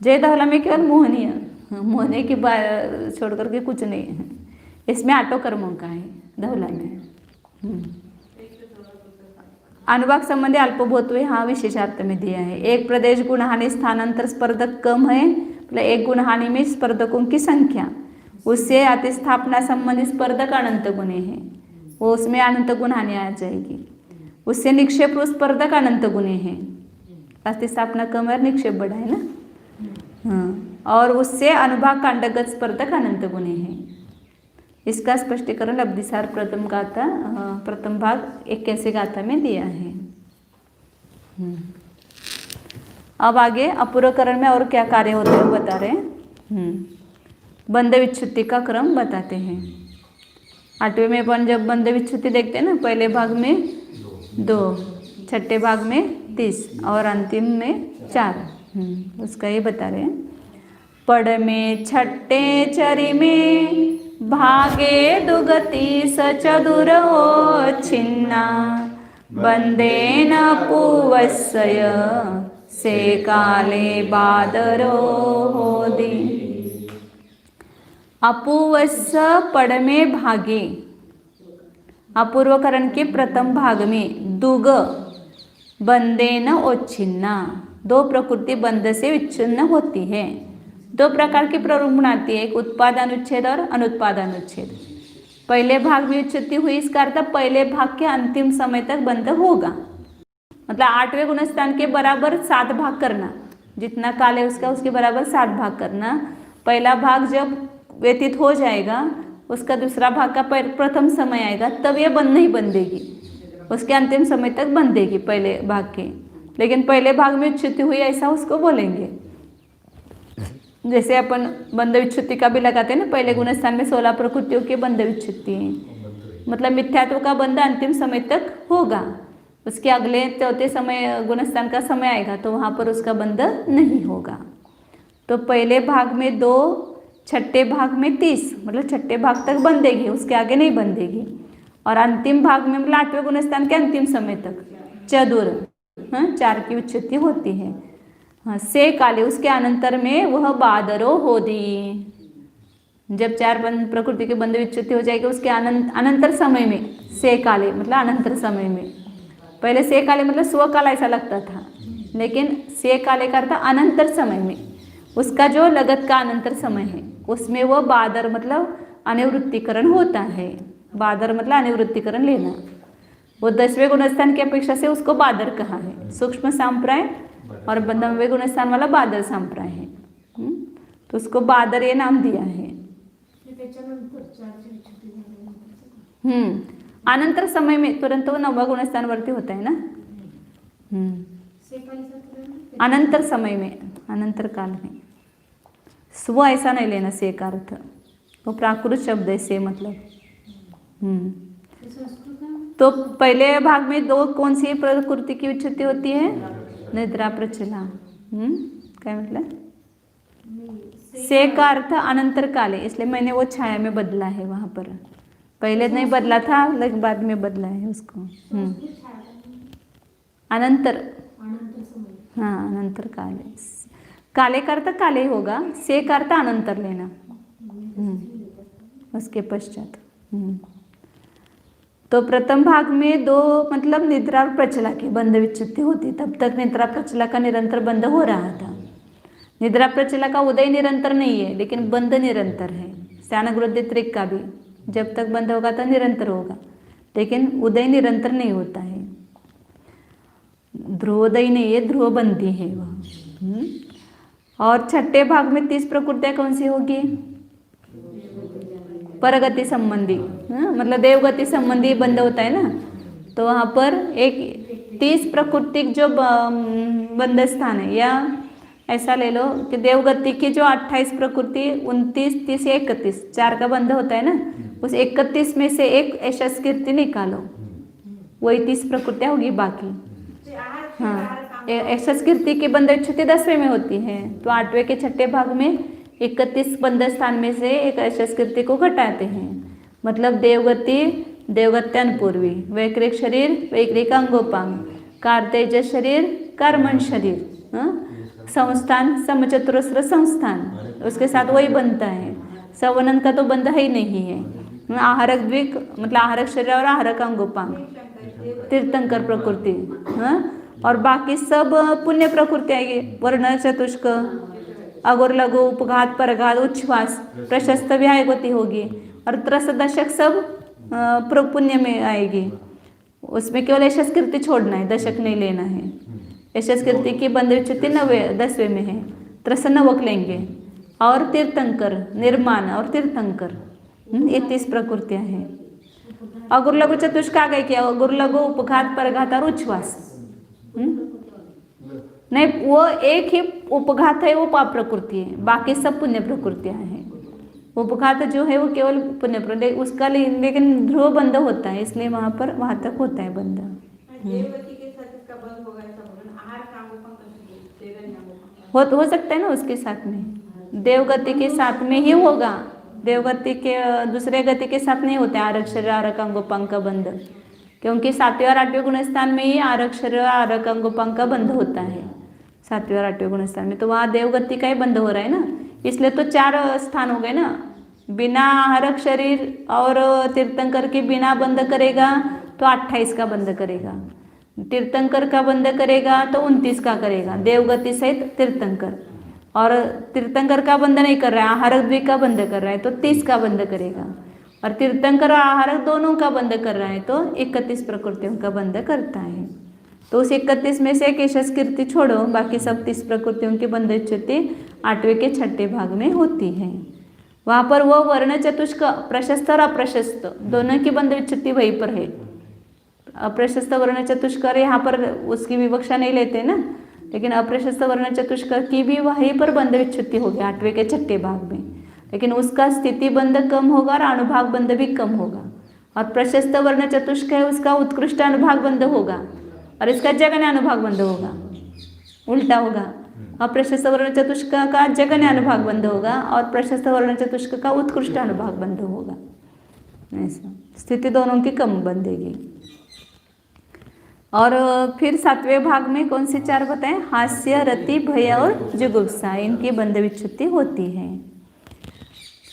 [SPEAKER 1] जय धवला में केवल मोहनीय, मोहने की बात छोड़ करके कुछ नहीं है। इसमें आटो कर्मों का है धवला में। अनुभाग संबंधी अल्पभूत्व हाँ विशेषार्थ में दिया है। एक प्रदेश गुणहानि स्थानांतर स्पर्धक कम है, मतलब एक गुणहानि में स्पर्धकों की संख्या, उससे अतिस्थापना संबंधी स्पर्धक अनंत गुणे हैं, वो उसमें अनंत गुणहानि आ जाएगी। उससे निक्षेप स्पर्धक अनंत गुणे हैं, अतिस्थापना कम है, निक्षेप बड़ा है ना। हाँ, और उससे अनुभाग कांडगत स्पर्धक अनंत गुणे हैं। इसका स्पष्टीकरण लब्धिसार प्रथम भाग 81 गाथा में दिया है। अब आगे अपूर्वकरण में और क्या कार्य होते हैं बता रहे हैं। बंध विच्छुत्ति का क्रम बताते हैं। 8वें में अपन जब बंध विच्छुत्ति देखते हैं ना, पहले भाग में 2, छठे भाग में 30 और अंतिम में 4, उसका ये बता रहे हैं। पढ़ में छठे चरी में भागे दुगति सचदुर हो छिन्ना, बंदे न पुवस्सय से काले बादरो होदी। अपुवस्स पढ़ में भागे, अपूर्वकरण के प्रथम भाग में दुग बंदे न ओच्छिन्ना, 2 प्रकृति बंध से विच्छिन्न होती है। 2 प्रकार की प्ररूप आती है, एक उत्पाद अनुच्छेद और अनुत्पाद अनुच्छेद। पहले भाग में विच्छुत्ति हुई, इसका अर्थ पहले भाग के अंतिम समय तक बंध होगा। मतलब 8वें गुणस्थान के बराबर 7 भाग करना, जितना काल है उसका उसके बराबर 7 भाग करना। पहला भाग जब व्यतीत हो जाएगा, उसका दूसरा भाग का प्रथम समय आएगा, तब ये बंद नहीं बंधेगी, उसके अंतिम समय तक बंधेगी पहले भाग के। लेकिन पहले भाग में विच्छुति हुई ऐसा उसको बोलेंगे। जैसे अपन बंध विच्छुति का भी लगाते हैं ना, पहले गुणस्थान में 16 प्रकृतियों के बंध विच्छुति हैं, मतलब मिथ्यात्व का बंध अंतिम समय तक होगा, उसके अगले चौथे समय गुणस्थान का समय आएगा तो वहाँ पर उसका बंध नहीं होगा। तो पहले भाग में 2, छठे भाग में 30, मतलब छठे भाग तक बंधेगी, उसके आगे नहीं बंधेगी। और अंतिम भाग में मतलब 8वें गुणस्थान के अंतिम समय तक चतुर 4 की विच्छुति होती है। हाँ, से काले उसके अनंतर में वह बादरो होदी, जब 4 प्रकृति के बंध विच्छुति हो जाएगी उसके अनंतर समय में, से काले मतलब अनंतर समय में। पहले से काले मतलब स्वकाल ऐसा लगता था, लेकिन से काले का अर्थ अनंतर समय में, उसका जो लगत का अनंतर समय है उसमें वो बादर मतलब अनिवृत्तिकरण होता है। बादर मतलब अनिवृत्तिकरण लेना, वो 10वें गुणस्थान की अपेक्षा से उसको बादर कहा है। सूक्ष्म सांप्राय और 9वें गुणस्थान वाला बादर सांप्राय है, तो उसको बादर ये नाम दिया है। अनंतर समय में तुरंत वो 9वां गुणस्थान वरती होता है ना। अनंतर समय में, अनंतर काल में। स्व ऐसा नहीं लेना से का अर्थ, वो प्राकृत शब्द है से मतलब। तो पहले भाग में 2 कौन सी प्रकृति की विच्छुति होती है? निद्रा प्रचला। क्या मतलब? से का अर्थ अनंतर काले, इसलिए मैंने वो छाया में बदला है वहाँ पर, पहले नहीं बदला था लेकिन बाद में बदला है उसको। अनंतर, हाँ अनंतर काले, काले का अर्थ काले होगा, से का अर्थ अनंतर लेना, उसके पश्चात। तो प्रथम भाग में 2 मतलब निद्रा और प्रचला की बंध विच्छुति होती, तब तक निद्रा प्रचला का निरंतर बंध हो रहा था। निद्रा प्रचला का उदय निरंतर नहीं है लेकिन बंध निरंतर है। स्यानगृद्धित्रिक का भी जब तक बंध होगा तो निरंतर होगा, लेकिन उदय निरंतर नहीं होता है। ध्रुवोदय नहीं है, ध्रुवबंधी है वह। और छठे भाग में 30 प्रकृतियां कौन सी होगी? परगति संबंधी, मतलब देवगति संबंधी बंध होता है ना, तो वहाँ पर एक 30 प्रकृतिक जो बंध स्थान है, या ऐसा ले लो कि देवगति की जो 28 प्रकृति 29, 30 या 31 4 का बंध होता है ना, उस 31 में से एक यशस कीर्ति निकालो, वही 30 प्रकृतियां होगी बाकी। हाँ, यशस कीर्ति की बंध विच्छुति 10वें में होती है, तो 8वें के छठे भाग में 31 बंध स्थान में से एक यशस कीर्ति को घटाते हैं। मतलब देवगति, देवगत्यानुपूर्वी, वैक्रिक शरीर, वैक्रिक अंगोपांग, कार्तेजस शरीर, कर्मण शरीर, संस्थान, समचतुरस्र संस्थान, उसके साथ वही बनता है। सवनन का तो बंध ही नहीं है। आहारक द्विक मतलब आहारक शरीर और आहारक अंगोपांग, तीर्थंकर प्रकृति, और बाकी सब पुण्य प्रकृति आएगी। वर्ण, चतुष्क, अगोर, लघु, उपघात, परघात, उच्छ्वास, प्रशस्त व्यायगति होगी, और त्रस दशक सब पुण्य में आएगी। उसमें केवल यशस कीर्ति छोड़ना है, दशक नहीं लेना है। यशस कीर्ति की बंध विच्छुति 10वें में है, त्रस नवक लेंगे, और तीर्थंकर, निर्माण और तीर्थंकर, ये 30 प्रकृतियां हैं। अगुर, लघु, चतुष्क आ गए क्या? अगुर, लघु, उपघात, परघात और उच्छ्वास। नहीं, वो एक ही उपघात है, वो पाप प्रकृति है, बाकी सब पुण्य प्रकृतियां हैं। उपघात जो है वो केवल पुण्य प्रकृति, उसका लेकिन ध्रुव बंध होता है, इसलिए वहां पर वहां तक होता है बंध। हो सकता है ना उसके साथ में, देवगति के साथ में ही होगा, देवगति के दूसरे गति के साथ नहीं होता है आरक शरीर, आरक अंगोपांग का बंध, क्योंकि 7वें और 8वें गुणस्थान में ही आरक शरीर, आरक अंगोपांग का बंध होता है। 7वें और 8वें गुणस्थान में तो वहाँ देवगति का ही बंध हो रहा है ना, इसलिए तो 4 स्थान हो गए ना। बिना आहारक शरीर और तीर्थंकर के बिना बंध करेगा तो 28 का बंध करेगा, तीर्थंकर का बंध करेगा तो 29 का करेगा, देवगति सहित तीर्थंकर। और तीर्थंकर का बंध नहीं कर रहा है, आहारक द्विक का बंध कर रहा है तो 30 का बंध करेगा, और तीर्थंकर और आहारक दोनों का बंध कर रहा है तो 31 प्रकृतियों का बंध करता है। तो उस 31 में से केशस कीर्ति छोड़ो, बाकी सब 30 प्रकृतियों की बंध विच्युति 8वें के 6ठे भाग में होती है। वहाँ पर वो वर्ण चतुष्क प्रशस्त और अप्रशस्त दोनों की बंध विच्युति वहीं पर है। अप्रशस्त वर्ण चतुष्कर यहाँ पर उसकी विवक्षा नहीं लेते ना, लेकिन अप्रशस्त वर्ण चतुष्कर की भी वहीं पर बंध विच्युति होगी 8वें के 6ठे भाग में, लेकिन उसका स्थिति बंध कम होगा और अनुभाग बंध भी कम होगा। और प्रशस्त वर्ण चतुष्क है उसका उत्कृष्ट अनुभाग बंध होगा और इसका जगन्य अनुभाग बंध होगा, उल्टा होगा। अप्रशस्त वर्ण चतुष्क का जगन्य अनुभाग बंध होगा और प्रशस्त वर्ण चतुष्क का उत्कृष्ट अनुभाग बंध होगा। ऐसा स्थिति दोनों की कम बंधेगी। और फिर 7वें भाग में कौन से 4 बताएं? हास्य, रति, भय और जुगुप्सा, इनकी बंध विच्युति होती है।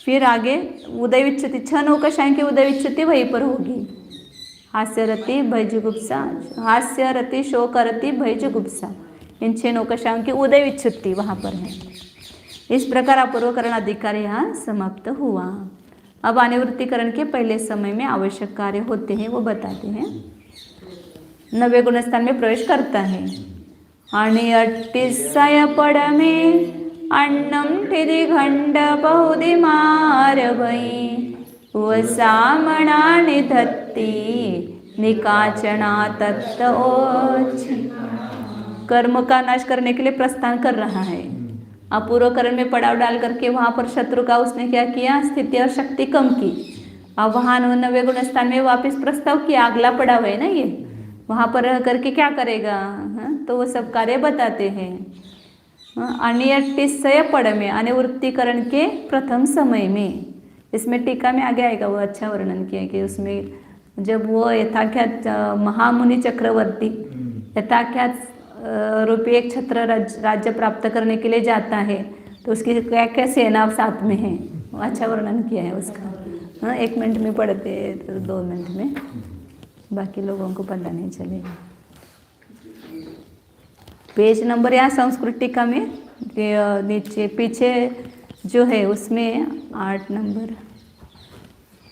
[SPEAKER 1] फिर आगे उदय विच्युति 6 नौकशाएं की उदय विच्युति वहीं पर होगी। हास्य, रति, भय, जुगुप्सा, हास्य, रति, शोक, रति, भय, जुगुप्सा, इन 6 नौकशाओं की उदय विच्युति वहाँ पर है। इस प्रकार अपूर्वकरण अधिकार यहाँ समाप्त हुआ। अब अनिवृत्तिकरण के पहले समय में आवश्यक कार्य होते हैं वो बताते हैं। 9वें गुणस्थान में प्रवेश करता है। आणि 38 पड में अन्नम ठिदी घंड बहुदी मारवई वसामणा निधत्ती निकाचना तत्त ओच। कर्म का नाश करने के लिए प्रस्थान कर रहा है। अपूर्वकरण में पड़ाव डाल करके वहाँ पर शत्रु का उसने क्या किया? स्थिति और शक्ति कम की। अब वहाँ 9वें गुणस्थान में वापस प्रस्ताव किया, अगला पड़ाव है ना ये, वहाँ पर रह करके क्या करेगा? तो वो सब कार्य बताते हैं। आणि 38 पड़ में अनिवृत्तिकरण के प्रथम समय में, इसमें टीका में आगे आएगा, वो अच्छा वर्णन किया कि उसमें जब वो यथाख्यात महामुनि चक्रवर्ती यथाख्यात रूपी एक छत्र राज्य प्राप्त करने के लिए जाता है तो उसकी क्या क्या सेना साथ में है, वो अच्छा वर्णन किया है उसका। 1 मिनट में पढ़ते तो 2 मिनट में, बाकी लोगों को पता नहीं चलेगा। पेज नंबर यहाँ संस्कृत टीका में नीचे पीछे जो है उसमें 8 नंबर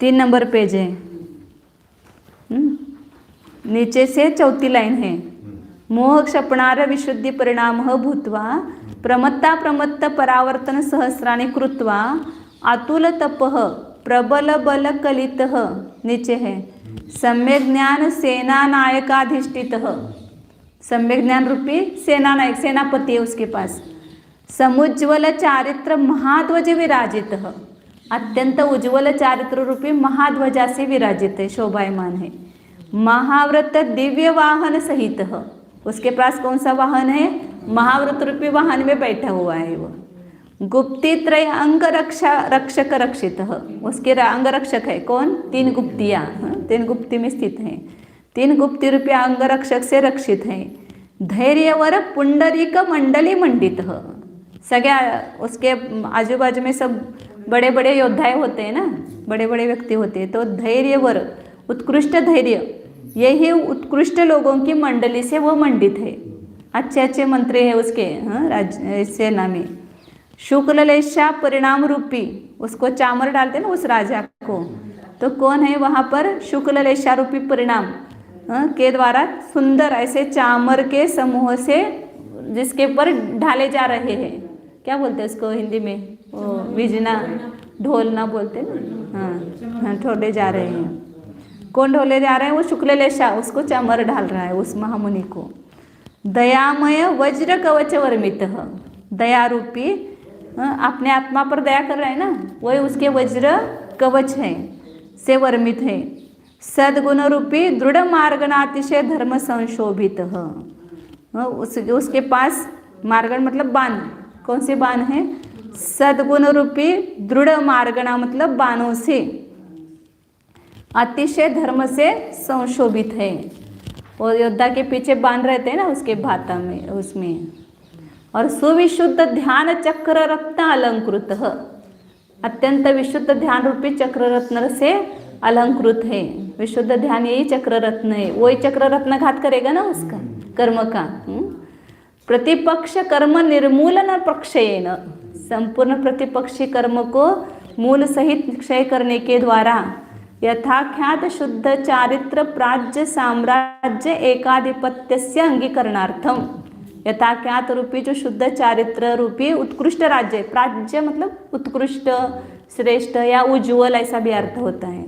[SPEAKER 1] 3 नंबर पेज है, नीचे से 4थी लाइन है। मोह क्षपणार विशुद्धि परिणाम भूत्वा प्रमत्ता प्रमत्त परावर्तन सहस्राणि कृत्वा अतुल तपः प्रबल बल कलितः, नीचे है सम्यक ज्ञान सेना नायकाधिष्ठितः, सम्यक ज्ञान रूपी सेना नायक सेनापति है उसके पास। समुज्वल चारित्र महाध्वज विराजित, अत्यंत उज्ज्वल चारित्र रूपी महाध्वजा से विराजित है, शोभायमान है। महाव्रत दिव्य वाहन सहित, उसके पास कौन सा वाहन है? महाव्रत रूपी वाहन में बैठा हुआ है वो। गुप्ती त्रय अंग रक्षक रक्षित, उसके अंग रक्षक है कौन? 3 गुप्तियाँ, 3 गुप्ती में स्थित हैं, 3 गुप्ती रूपी अंग रक्षक से रक्षित हैं। धैर्यवर पुंडरीक मंडली मंडित, सगळ्या उसके आजू बाजू में सब बड़े बड़े योद्धाएं होते हैं ना, बड़े बड़े व्यक्ति होते हैं। तो धैर्यवर उत्कृष्ट धैर्य, यही उत्कृष्ट लोगों की मंडली से वो मंडित है, अच्छे अच्छे मंत्री है उसके राज्य सेना में। शुक्ललेशा परिणाम रूपी, उसको चामर डालते ना उस राजा को, तो कौन है वहाँ पर? शुक्ललेशा रूपी परिणाम के द्वारा सुंदर ऐसे चामर के समूह से जिसके ऊपर ढाले जा रहे हैं, क्या बोलते हैं उसको हिंदी में? वो विजना ढोलना बोलते ना, हाँ ढोले जा रहे हैं। कौन ढोले जा रहे हैं? वो शुक्ललेशा, उसको चामर डाल रहा है उस महामुनि को। दयामय वज्र कवच वर्मित, दया रूपी अपने आत्मा पर दया कर रहा है ना, वही उसके वज्र कवच है से वर्मित है। सद्गुण रूपी दृढ़ मार्गणातिशय धर्म संशोभित, उसके पास मार्गण मतलब बाण, कौन से बाण है? सद्गुण रूपी दृढ़ मार्गणा मतलब बाणों से, अतिशय धर्म से संशोभित है। और योद्धा के पीछे बाण रहते हैं ना उसके भाता में उसमें। और सुविशुद्ध ध्यान चक्र रत्न अलंकृत, अत्यंत विशुद्ध ध्यान रूपी चक्र रत्न से अलंकृत है। विशुद्ध ध्यान यही चक्र रत्न है, वही चक्र रत्न घात करेगा ना उसका कर्म का। प्रतिपक्ष कर्म निर्मूलन प्रक्षयेन, संपूर्ण प्रतिपक्षी कर्म को मूल सहित क्षय करने के द्वारा यथाख्यात शुद्ध चारित्र प्राज्य साम्राज्य एकाधिपत्यस्य अंगीकरणार्थम। यथाख्यात रूपी जो शुद्ध चारित्र रूपी उत्कृष्ट राज्य, प्राज्य मतलब उत्कृष्ट, श्रेष्ठ या उज्ज्वल ऐसा भी अर्थ होता है।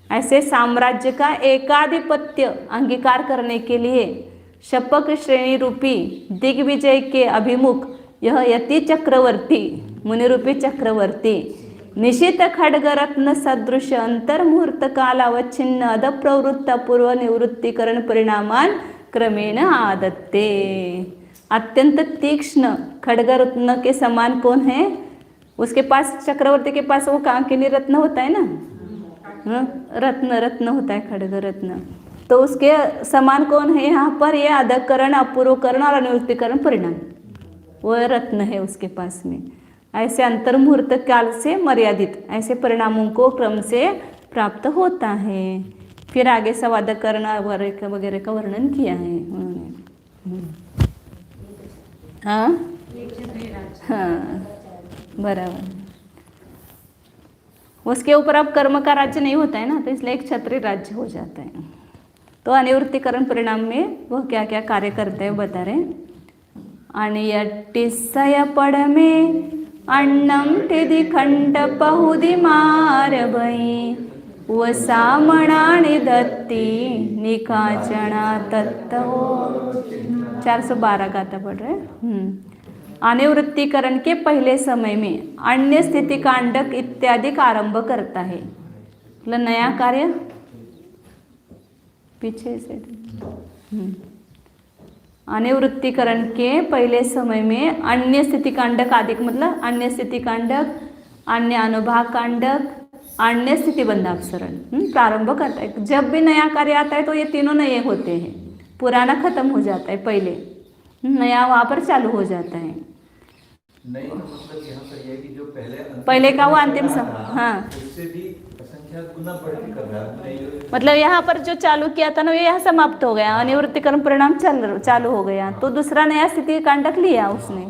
[SPEAKER 1] ऐसे साम्राज्य का एकाधिपत्य अंगीकार करने के लिए शपक श्रेणी रूपी दिग्विजय के अभिमुख यह यति चक्रवर्ती, मुनि रूपी चक्रवर्ती, निशित खड्ग रत्न सदृश अंतर्मुहूर्त कालावच्छिन्न अध प्रवृत्त पूर्व निवृत्तीकरण परिणामान क्रमेण आदत्ते। अत्यंत तीक्ष्ण खड्ग रत्न के समान कौन है? उसके पास, चक्रवर्ती के पास वो कांकिनी रत्न होता है ना, रत्न होता है, खड्ग रत्न। तो उसके समान कौन है यहाँ पर? ये अधकरण, अपूर्वकरण और अनिवृत्तीकरण परिणाम, वो रत्न है उसके पास में। ऐसे अंतर्मुहूर्त काल से मर्यादित ऐसे परिणामों को क्रम से प्राप्त होता है। फिर आगे सवादकरण वगैरह का वर्णन किया है उन्होंने। हाँ हाँ, बराबर। उसके ऊपर अब कर्म का राज्य नहीं होता है ना, तो इसलिए एक क्षत्रिय राज्य हो जाता है। तो अनिवृत्तीकरण परिणाम में वह क्या क्या कार्य करते हैं बता रहे। अनियट्टिसय पड़ में अन्नम टिधि खंड पहुदि मार भई व सामणानि दत्ती निकाचना तत्तो। 412 गाथा पढ़ रहे। अनिवृत्तीकरण के पहले समय में अन्य स्थिति कांडक इत्यादि का आरंभ करता है। मतलब नया कार्य पीछे से। अनिवृत्तीकरण के पहले समय में अन्य स्थिति कांडक आदि, मतलब अन्य स्थिति कांडक, अन्य अनुभाग कांडक, अन्य स्थिति बंधापसरण प्रारंभ करता है। जब भी नया कार्य आता है तो ये तीनों नए होते हैं, पुराना खत्म हो जाता है, पहले नया वहाँ पर चालू हो जाता है।
[SPEAKER 3] नई का मतलब यहाँ पर यह कि जो
[SPEAKER 1] पहले का वो अंतिम समय, हाँ,
[SPEAKER 3] उससे भी असंख्य गुना बढ़ के कर रहा है।
[SPEAKER 1] मतलब यहाँ पर जो चालू किया था ना, ये यहाँ समाप्त हो गया, अनिवृत्तीकरण परिणाम चालू हो गया, तो दूसरा नया स्थिति कांडक लिया उसने,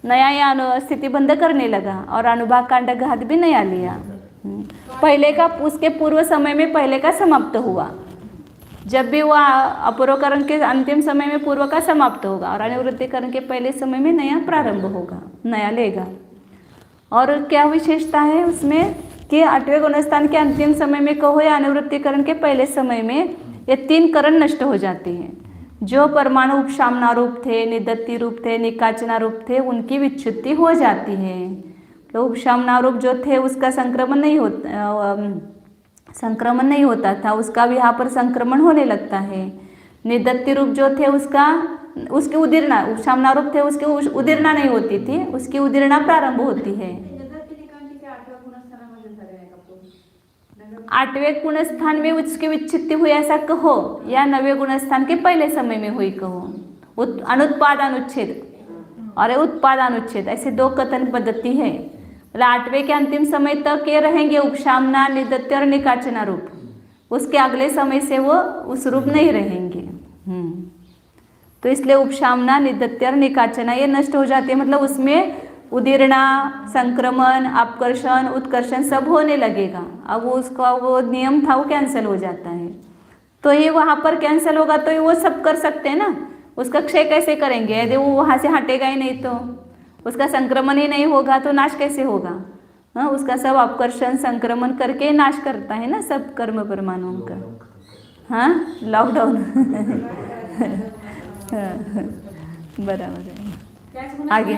[SPEAKER 1] नया या स्थिति बंद करने लगा, और अनुभाग कांडक घात भी नया लिया। पहले का, उसके पूर्व समय में पहले का समाप्त हुआ। जब भी वह अपूर्वकरण के अंतिम समय में पूर्व का समाप्त होगा, और अनिवृत्तीकरण के पहले समय में नया प्रारंभ होगा, नया लेगा। और क्या विशेषता है उसमें कि 8वें गुणस्थान के अंतिम समय में कहो या अनिवृत्तीकरण के पहले समय में ये 3 करण नष्ट हो जाते हैं। जो परमाणु उपशामना रूप थे, निदत्ती रूप थे, निकाचना रूप थे, उनकी विच्छुत्ति हो जाती है। तो उपशामना रूप जो थे उसका संक्रमण नहीं होता था, उसका भी यहाँ पर संक्रमण होने लगता है। निदत्ती रूप जो थे उसकी उदीर्णा, उपशामना रूप थे उसकी उदीर्णा नहीं होती थी, उसकी उदीर्णा प्रारंभ होती है। 8वें गुणस्थान में उसकी विच्छित्ति हुई ऐसा कहो, या 9वें गुणस्थान के पहले समय में हुई कहो। अनुत्पादानुच्छेद और उत्पादानुच्छेद, ऐसे 2 कथन पद्धति है। 8वें के अंतिम समय तक ये रहेंगे उपशामना, निदत्ती और निकाचना रूप, उसके अगले समय से वो उस रूप नहीं रहेंगे। तो इसलिए उपशामना, निदत्ती और निकाचना ये नष्ट हो जाते हैं, मतलब उसमें उदीर्णा, संक्रमण, अपकर्षण, उत्कर्षण सब होने लगेगा। अब उसका वो नियम था वो कैंसिल हो जाता है। तो ये वहाँ पर कैंसिल होगा तो ये वो सब कर सकते हैं ना, उसका क्षय कैसे करेंगे? यदि वो वहाँ से हटेगा ही नहीं, तो उसका संक्रमण ही नहीं होगा तो नाश कैसे होगा? हाँ, उसका सब अपकर्षण, संक्रमण करके नाश करता है ना सब कर्म परमाणुओं का। हाँ, लॉकडाउन बराबर है। आगे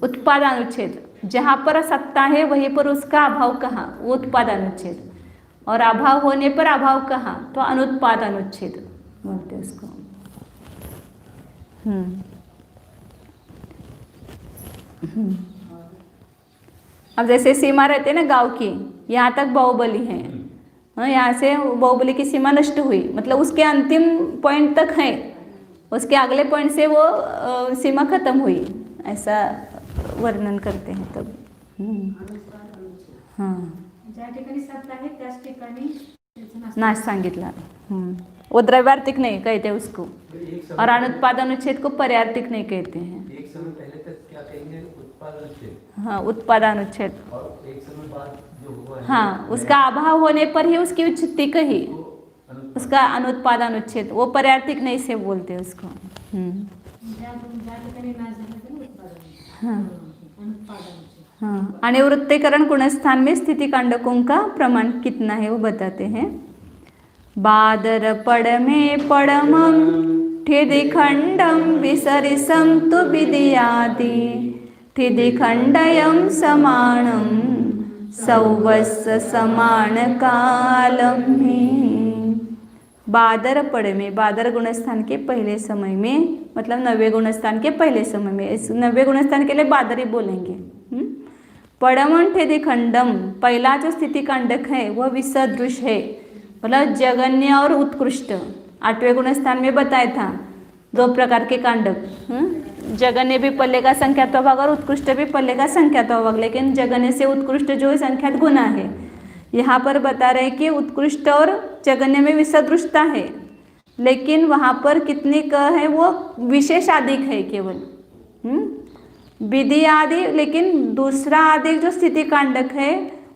[SPEAKER 1] उत्पादानुच्छेद, जहाँ पर सत्ता है वहीं पर उसका अभाव कहाँ, वो उत्पादानुच्छेद। और अभाव होने पर अभाव कहाँ, तो अनुत्पादानुच्छेद बोलते उसको। अब जैसे सीमा रहते हैं ना गांव की, यहाँ तक बाहुबली है, यहाँ से बाहुबली की सीमा नष्ट हुई, मतलब उसके अंतिम पॉइंट तक है, उसके अगले पॉइंट से वो सीमा खत्म हुई, ऐसा वर्णन करते हैं तब।
[SPEAKER 2] ज्या ठिकाणी सत्ता आहे त्याच ठिकाणी
[SPEAKER 1] नाश सांगितला। वो द्रव्यार्थिक नहीं कहते उसको, और अनुत्पादानुच्छेद को पर्यार्थिक नहीं कहते हैं।
[SPEAKER 3] एक समय पहले तक क्या कहेंगे? उत्पादानुच्छेद।
[SPEAKER 1] हाँ, उत्पादानुच्छेद।
[SPEAKER 3] और एक समय बाद जो हुआ है।
[SPEAKER 1] हाँ, उसका अभाव होने पर ही उसकी उच्चिति कही,
[SPEAKER 3] तो अनुत्पादन।
[SPEAKER 1] उसका अनुत्पाद अनुच्छेद, वो पर्यार्थिक नहीं से बोलते उसको।
[SPEAKER 2] ज्या ठिकाणी नाश झाला तरी उत्पादन
[SPEAKER 1] हाँ
[SPEAKER 2] अनुत्पादन।
[SPEAKER 1] हाँ, अनिवृत्तीकरण गुणस्थान में स्थिति कांडकों का प्रमाण कितना है वो बताते हैं। बादर पड़ में पड़मं ठिदिखंडं विसरिसं तु विदियादि ठिदिखंडयं समानं सौवस्य समान कालम में। बादर पड़ में, बादर गुणस्थान के पहले समय में, मतलब 90 गुणस्थान के पहले समय में, इस 90 गुणस्थान के लिए बादर ही बोलेंगे। पड़मं ठिदिखंडम, पहला जो स्थिति कांडक है वह विसदृश है, मतलब जगन्य और उत्कृष्ट। 8वें गुणस्थान में बताया था 2 प्रकार के कांडक, जगन्य भी पल्ले का संख्यात्व भाग और उत्कृष्ट भी पल्ले का संख्यात्व भाग, लेकिन जगन्य से उत्कृष्ट जो है संख्यात गुना है। यहाँ पर बता रहे कि उत्कृष्ट और जगन्य में विसदृशता है, लेकिन वहाँ पर कितनी क है वो विशेष आदिक है केवल, विधि आदि। लेकिन दूसरा आदिक जो स्थिति कांडक है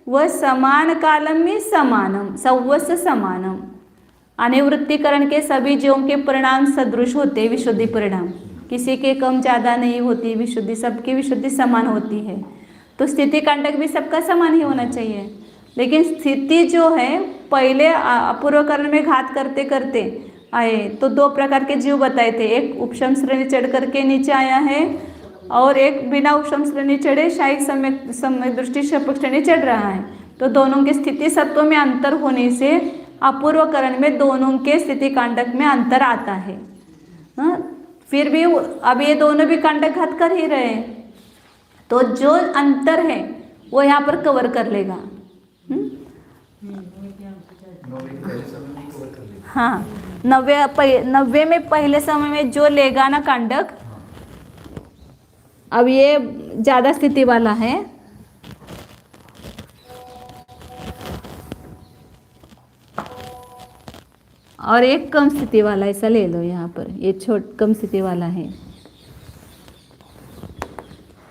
[SPEAKER 1] वह समान कालम में समानम, सौवस्य समानम। अनिवृत्तीकरण के सभी जीवों के परिणाम सदृश होते, विशुद्धि परिणाम, किसी के कम ज़्यादा नहीं होती विशुद्धि, सबकी विशुद्धि समान होती है। तो स्थिति कांडक भी सबका समान ही होना चाहिए। लेकिन स्थिति जो है पहले अपूर्वकरण में घात करते करते आए तो 2 प्रकार के जीव बताए थे, एक उपशम श्रेणी चढ़ करके नीचे आया है और एक बिना उपशम श्रेणी चढ़े शायद सम्यक दृष्टि शपथ श्रेणी चढ़ रहा है। तो दोनों के स्थिति सत्व में अंतर होने से अपूर्वकरण में दोनों के स्थिति कांडक में अंतर आता है। फिर भी अब ये दोनों भी कांडक घात कर ही रहे हैं, तो जो अंतर है वो यहाँ पर कवर कर लेगा।
[SPEAKER 3] 90 के पहले समय में कवर कर लेगा।
[SPEAKER 1] हाँ, 90 में पहले समय में जो लेगा ना कांडक, अब ये ज़्यादा स्थिति वाला है, और एक कम स्थिति वाला, ऐसा ले लो यहाँ पर, ये कम स्थिति वाला है।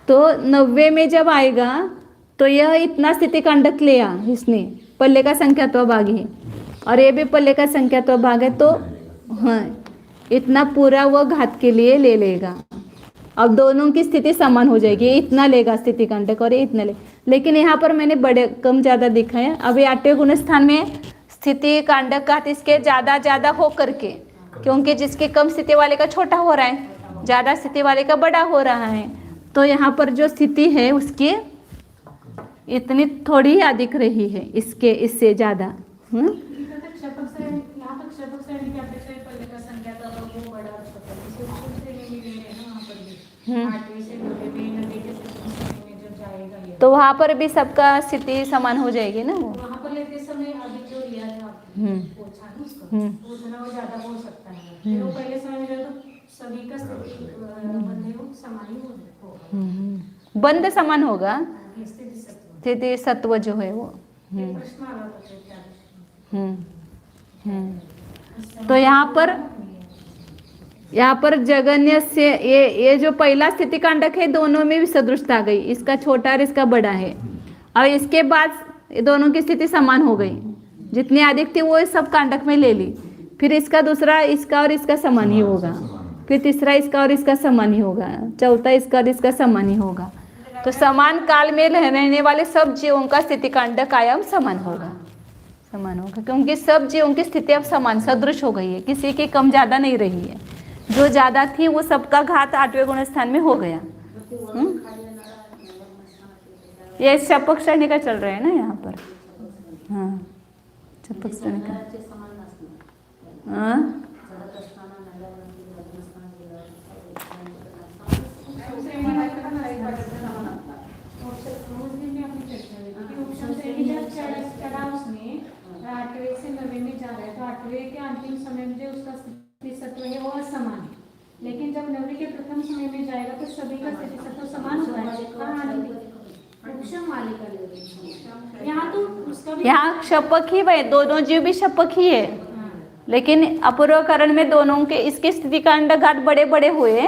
[SPEAKER 1] तो 90 में जब आएगा तो यह इतना स्थिति कांडक लिया इसने, पल्ले का संख्यात्व भाग है, और ये भी पल्ले का संख्यात्व भाग है, तो हाँ इतना पूरा वो घात के लिए ले लेगा। अब दोनों की स्थिति समान हो जाएगी, इतना लेगा स्थिति कांडक और ये इतना ले। लेकिन यहाँ पर मैंने बड़े कम ज़्यादा दिखा है। अभी 8वें गुणस्थान में स्थिति कांडक का इसके ज़्यादा हो करके, क्योंकि जिसके कम स्थिति वाले का छोटा हो रहा है, ज़्यादा स्थिति वाले का बड़ा हो रहा है, तो यहाँ पर जो स्थिति है उसकी इतनी थोड़ी ही अधिक रही है, इसके इससे ज़्यादा। तो वहाँ पर भी सबका स्थिति समान हो जाएगी ना, वो
[SPEAKER 2] वहाँ पर लेते समय अभी जो लिया था पोछा ना उसका, उतना वो ज्यादा हो सकता है। फिर वो पहले समय में तो सभी का स्थिति बंधे हो समान ही होगा,
[SPEAKER 1] बंद समान होगा,
[SPEAKER 2] स्थिति सत्व।
[SPEAKER 1] स्थिति सत्व जो है वो।
[SPEAKER 2] प्रश्न आ रहा था क्या?
[SPEAKER 1] तो यहाँ पर जगन्य से ये जो पहला स्थिति कांडक है दोनों में भी सदृशता आ गई, इसका छोटा और इसका बड़ा है। और इसके बाद दोनों की स्थिति समान हो गई, जितनी अधिक थी वो सब कांडक में ले ली। फिर इसका दूसरा इसका और इसका समान ही होगा, फिर तीसरा इसका और इसका समान ही होगा, चौथा इसका और इसका समान ही होगा। तो समान काल में रहने वाले सब जीवों का स्थिति कांडक आयाम समान होगा, क्योंकि सब जीवों की स्थिति अब समान सदृश हो गई है, किसी की कम ज़्यादा नहीं रही है। जो ज़्यादा थी वो सबका घात 8वें गुणस्थान में हो गया। ये शपक श्रेणी का चल रहा है ना यहाँ पर। हाँ, शपक श्रेणी का। हाँ,
[SPEAKER 2] लेकिन जब 90 के प्रथम समय में जाएगा तो सभी का स्थिति सत्व समान होता है। यहाँ तो उसका भी
[SPEAKER 1] यहाँ शपक ही भाई, दोनों जीव भी शपक ही है, लेकिन अपूर्वकरण में दोनों के इसके स्थिति कांड घात बड़े बड़े हुए।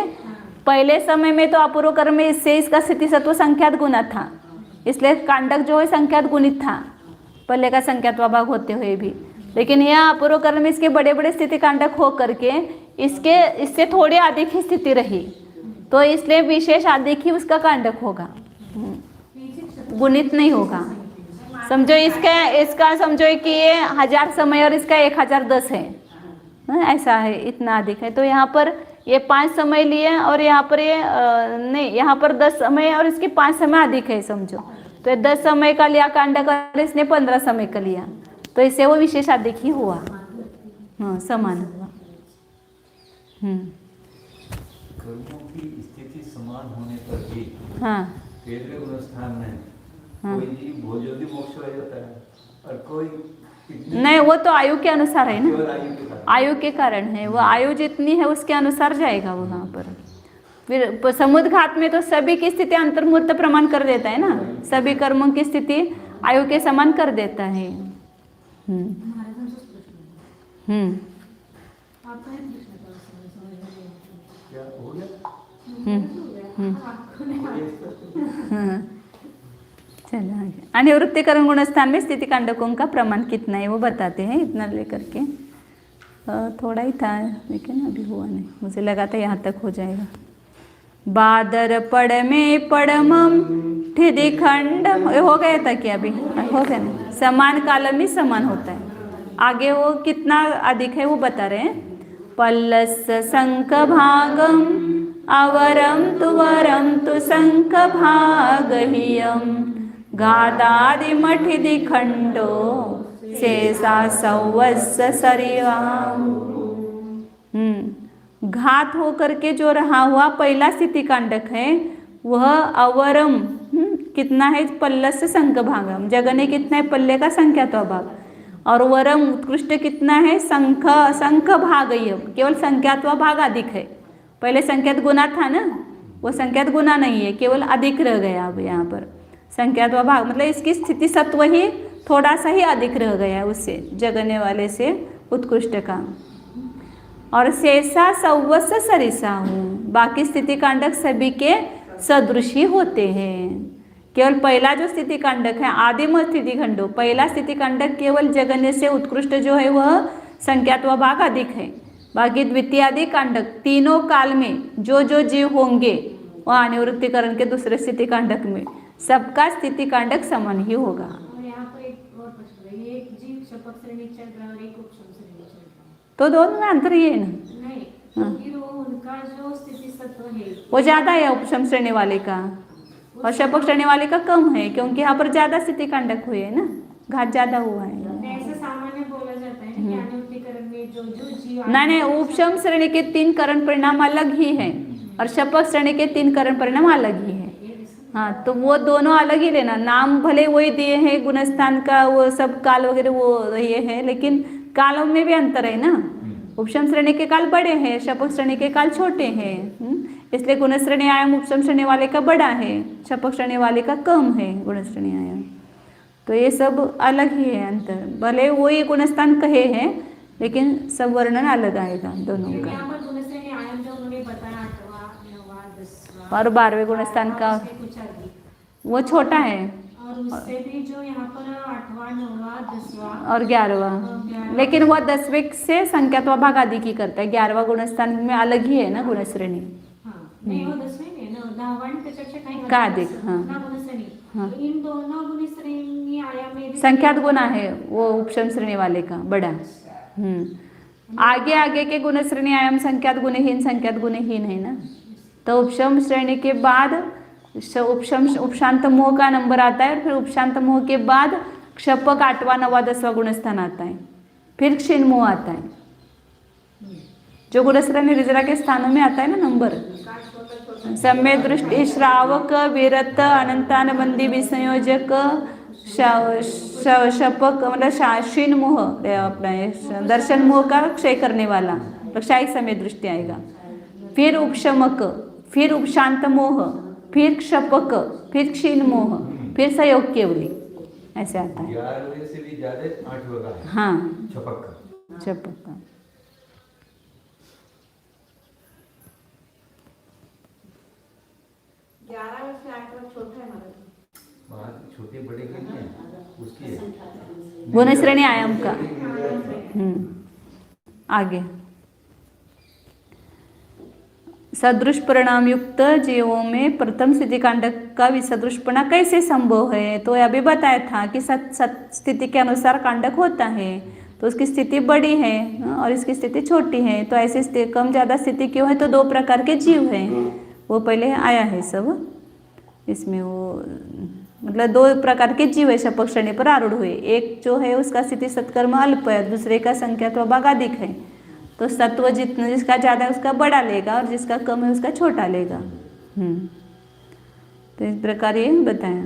[SPEAKER 1] पहले समय में तो अपूर्वकरण में इससे इसका स्थिति सत्व संख्यात गुना था, इसलिए कांडक जो है संख्यात गुणित था। पल्ले का संख्यात्वा भाग होते हुए भी। लेकिन यह अपूर्व करण में इसके बड़े बड़े स्थिति कांडक हो करके इससे थोड़ी अधिक ही स्थिति रही, तो इसलिए विशेष अधिक ही उसका कांडक होगा, गुणित नहीं होगा। समझो इसका समझो कि ये 1000 समय और इसका 1010 है, ऐसा है, इतना अधिक है। तो यहाँ पर ये 5 समय लिए और यहाँ पर ये नहीं, यहाँ पर 10 समय और इसके 5 समय अधिक है समझो। तो ये 10 समय का लिया कांडक और इसने 15 समय का लिया, तो इससे वो विशेष अधिक ही हुआ, हाँ समान हुआ।
[SPEAKER 3] कर्मों की स्थिति समान होने पर भी
[SPEAKER 1] हाँ
[SPEAKER 3] केंद्रीय गुणस्थान में
[SPEAKER 1] हाँ।
[SPEAKER 3] कोई जीव बहुत जल्दी मोक्ष हो जाता है और कोई
[SPEAKER 1] नहीं, वो तो आयु के अनुसार है ना,
[SPEAKER 3] केवल आयु के कारण।
[SPEAKER 1] आयु के कारण है, वो आयु जितनी है उसके अनुसार जाएगा वो वहाँ पर। फिर समुद्घात में तो सभी की स्थिति अंतर्मूर्त प्रमाण कर देता है ना, सभी कर्मों की स्थिति आयु के समान कर देता है।
[SPEAKER 2] आपका है प्रश्न का समझ में नहीं आया।
[SPEAKER 3] क्या हो गया?
[SPEAKER 1] चलो आगे। अनिवृत्तिकरण गुणस्थान में स्थिति कांडकों का प्रमाण कितना है वो बताते हैं, इतना लेकर के। थोड़ा ही था लेकिन अभी हुआ नहीं, मुझे लगा था यहाँ तक हो जाएगा। बादर पड़ में पड़मम ठिधि खंड हो गया था क्या? अभी हो गया ना, समान काल में समान होता है। आगे वो कितना अधिक है वो बता रहे हैं। पल्लस शंख भागम अवरम तु शंख भागहियम गादादि मठिधि खंडो शेषा सौवस्स सरिवाम। घात होकर के जो रहा हुआ पहला स्थिति कांडक है वह अवरम कितना है? पल्लस शंख भागम, जगने कितना है? पल्ले का संख्यात्वा भाग। और वरम उत्कृष्ट कितना है? शंख भागयम, केवल संख्यात्वा भाग अधिक है। पहले संख्यात गुना था ना, वो संख्यात गुना नहीं है, केवल अधिक रह गया। अब यहाँ पर संख्यात्वा भाग मतलब इसकी स्थिति सत्व ही थोड़ा सा ही अधिक रह गया उससे, जगने वाले से उत्कृष्ट का। और शेषा सौवस सरिसा हूँ, बाकी स्थिति कांडक सभी के सदृश ही होते हैं। केवल पहला जो स्थिति कांडक है आदिम स्थिति खंडो, पहला स्थिति कांडक केवल जगन्य से उत्कृष्ट जो है वह संख्यात्वा भाग अधिक है। बाकी द्वितीयादि कांडक तीनों काल में जो जो जीव होंगे वह अनिवृत्तिकरण के दूसरे स्थिति कांडक में सबका स्थिति कांडक समान ही होगा।
[SPEAKER 2] और यहाँ पर एक और प्रश्न है, ये एक जीव शपथ श्रेणी चल रहा है और एक उपशम श्रेणी चल रहा है,
[SPEAKER 1] तो दोनों में अंतर ये है ना,
[SPEAKER 2] नहीं क्योंकि वो उनका जो स्थिति सत्व है
[SPEAKER 1] वो ज़्यादा है उपशम श्रेणी वाले का और शपथ श्रेणी वाले का कम है, क्योंकि यहाँ पर ज़्यादा स्थिति कांडक हुए है ना, घात ज़्यादा हुआ है।
[SPEAKER 2] ऐसे सामान्य बोला जाता है कि अनिवृत्तिकरण में जो जो जीव
[SPEAKER 1] नहीं, उपशम श्रेणी के 3 करण परिणाम अलग ही हैं और शपथ श्रेणी के 3 करण परिणाम अलग ही हैं। हाँ, तो वो दोनों अलग ही लेना, नाम भले वही दिए हैं, गुणस्थान का वो सब काल वगैरह वो ये है, लेकिन कालों में भी अंतर है ना। उपशम श्रेणी के काल बड़े हैं, शपथ श्रेणी के काल छोटे हैं, इसलिए गुण श्रेणी आयाम उपशम श्रेणी वाले का बड़ा है, शपथ श्रेणी वाले का कम है गुण श्रेणी आयाम। तो ये सब अलग ही है अंतर, भले वही गुणस्थान कहे हैं लेकिन सब वर्णन अलग आएगा दोनों का।
[SPEAKER 2] यहाँ पर गुण श्रेणी आयाम जो उन्होंने बताया 8वां 9वां 10वां
[SPEAKER 1] और 12वें गुणस्थान का
[SPEAKER 2] उसके कुछ अधिक,
[SPEAKER 1] वो छोटा है
[SPEAKER 2] और उससे भी जो यहाँ पर 8वां 9वां 10वां
[SPEAKER 1] और 11वां, लेकिन वह 10वें से संख्यात्वा भाग अधिक ही करता है। 11वां गुणस्थान में अलग ही है ना गुण श्रेणी,
[SPEAKER 2] नहीं वो 10वें नाही ना, 10वां आणि त्याच्यापेक्षा काही
[SPEAKER 1] का अधिक, हाँ।
[SPEAKER 2] ना गुणश्रेणी, इन दोनों गुणश्रेणी आयाम में भी
[SPEAKER 1] संख्यात गुना है वो उपशम श्रेणी वाले का बड़ा। आगे आगे के गुण श्रेणी आयाम संख्यात गुणहीन है ना, तो उपशम श्रेणी के बाद उपशांत मोह का नंबर आता है और फिर उपशांत मोह के बाद क्षपक 8वां 9वां 10वां गुणस्थान आता है, फिर क्षीण मोह आता है, जो गुणश्रेणी रिजरा के स्थानों में आता है ना नंबर। सम्य दृष्टि श्रावक विरत अनंतान बंदी विसंयोजक शपक मतलब क्षीण मोह अपना दर्शन मोह का क्षय करने वाला रक्षायिक समय दृष्टि आएगा, फिर उपशमक, फिर उपशांत मोह, फिर क्षपक, फिर क्षीण मोह, फिर संयोग केवली, ऐसे आता है।
[SPEAKER 3] 11वें से भी ज्यादा 8वें का है।
[SPEAKER 1] हाँ,
[SPEAKER 3] छपक का।
[SPEAKER 1] छपक का।
[SPEAKER 4] 11 से 8 छोटा है महाराज।
[SPEAKER 3] बात छोटे बड़े की नहीं है, उसकी है।
[SPEAKER 1] गुणश्रेणी आयाम का। आगे सदृश परिणाम युक्त जीवों में प्रथम स्थिति कांडक का विसदृशपना कैसे संभव है? तो यह अभी बताया था कि स्थिति के अनुसार कांडक होता है, तो उसकी स्थिति बड़ी है और इसकी स्थिति छोटी है। तो ऐसी कम ज़्यादा स्थिति क्यों है? तो दो प्रकार के जीव हैं, वो पहले आया है सब इसमें। वो मतलब दो प्रकार के जीव है शपथ श्रेणी पर आरूढ़ हुए। एक जो है उसका स्थिति सत्कर्म अल्प है, दूसरे का संख्यात्व भाग अधिक है। तो सत्व जितना जिसका ज़्यादा है उसका बड़ा लेगा और जिसका कम है उसका छोटा लेगा। तो इस प्रकार ये बताया।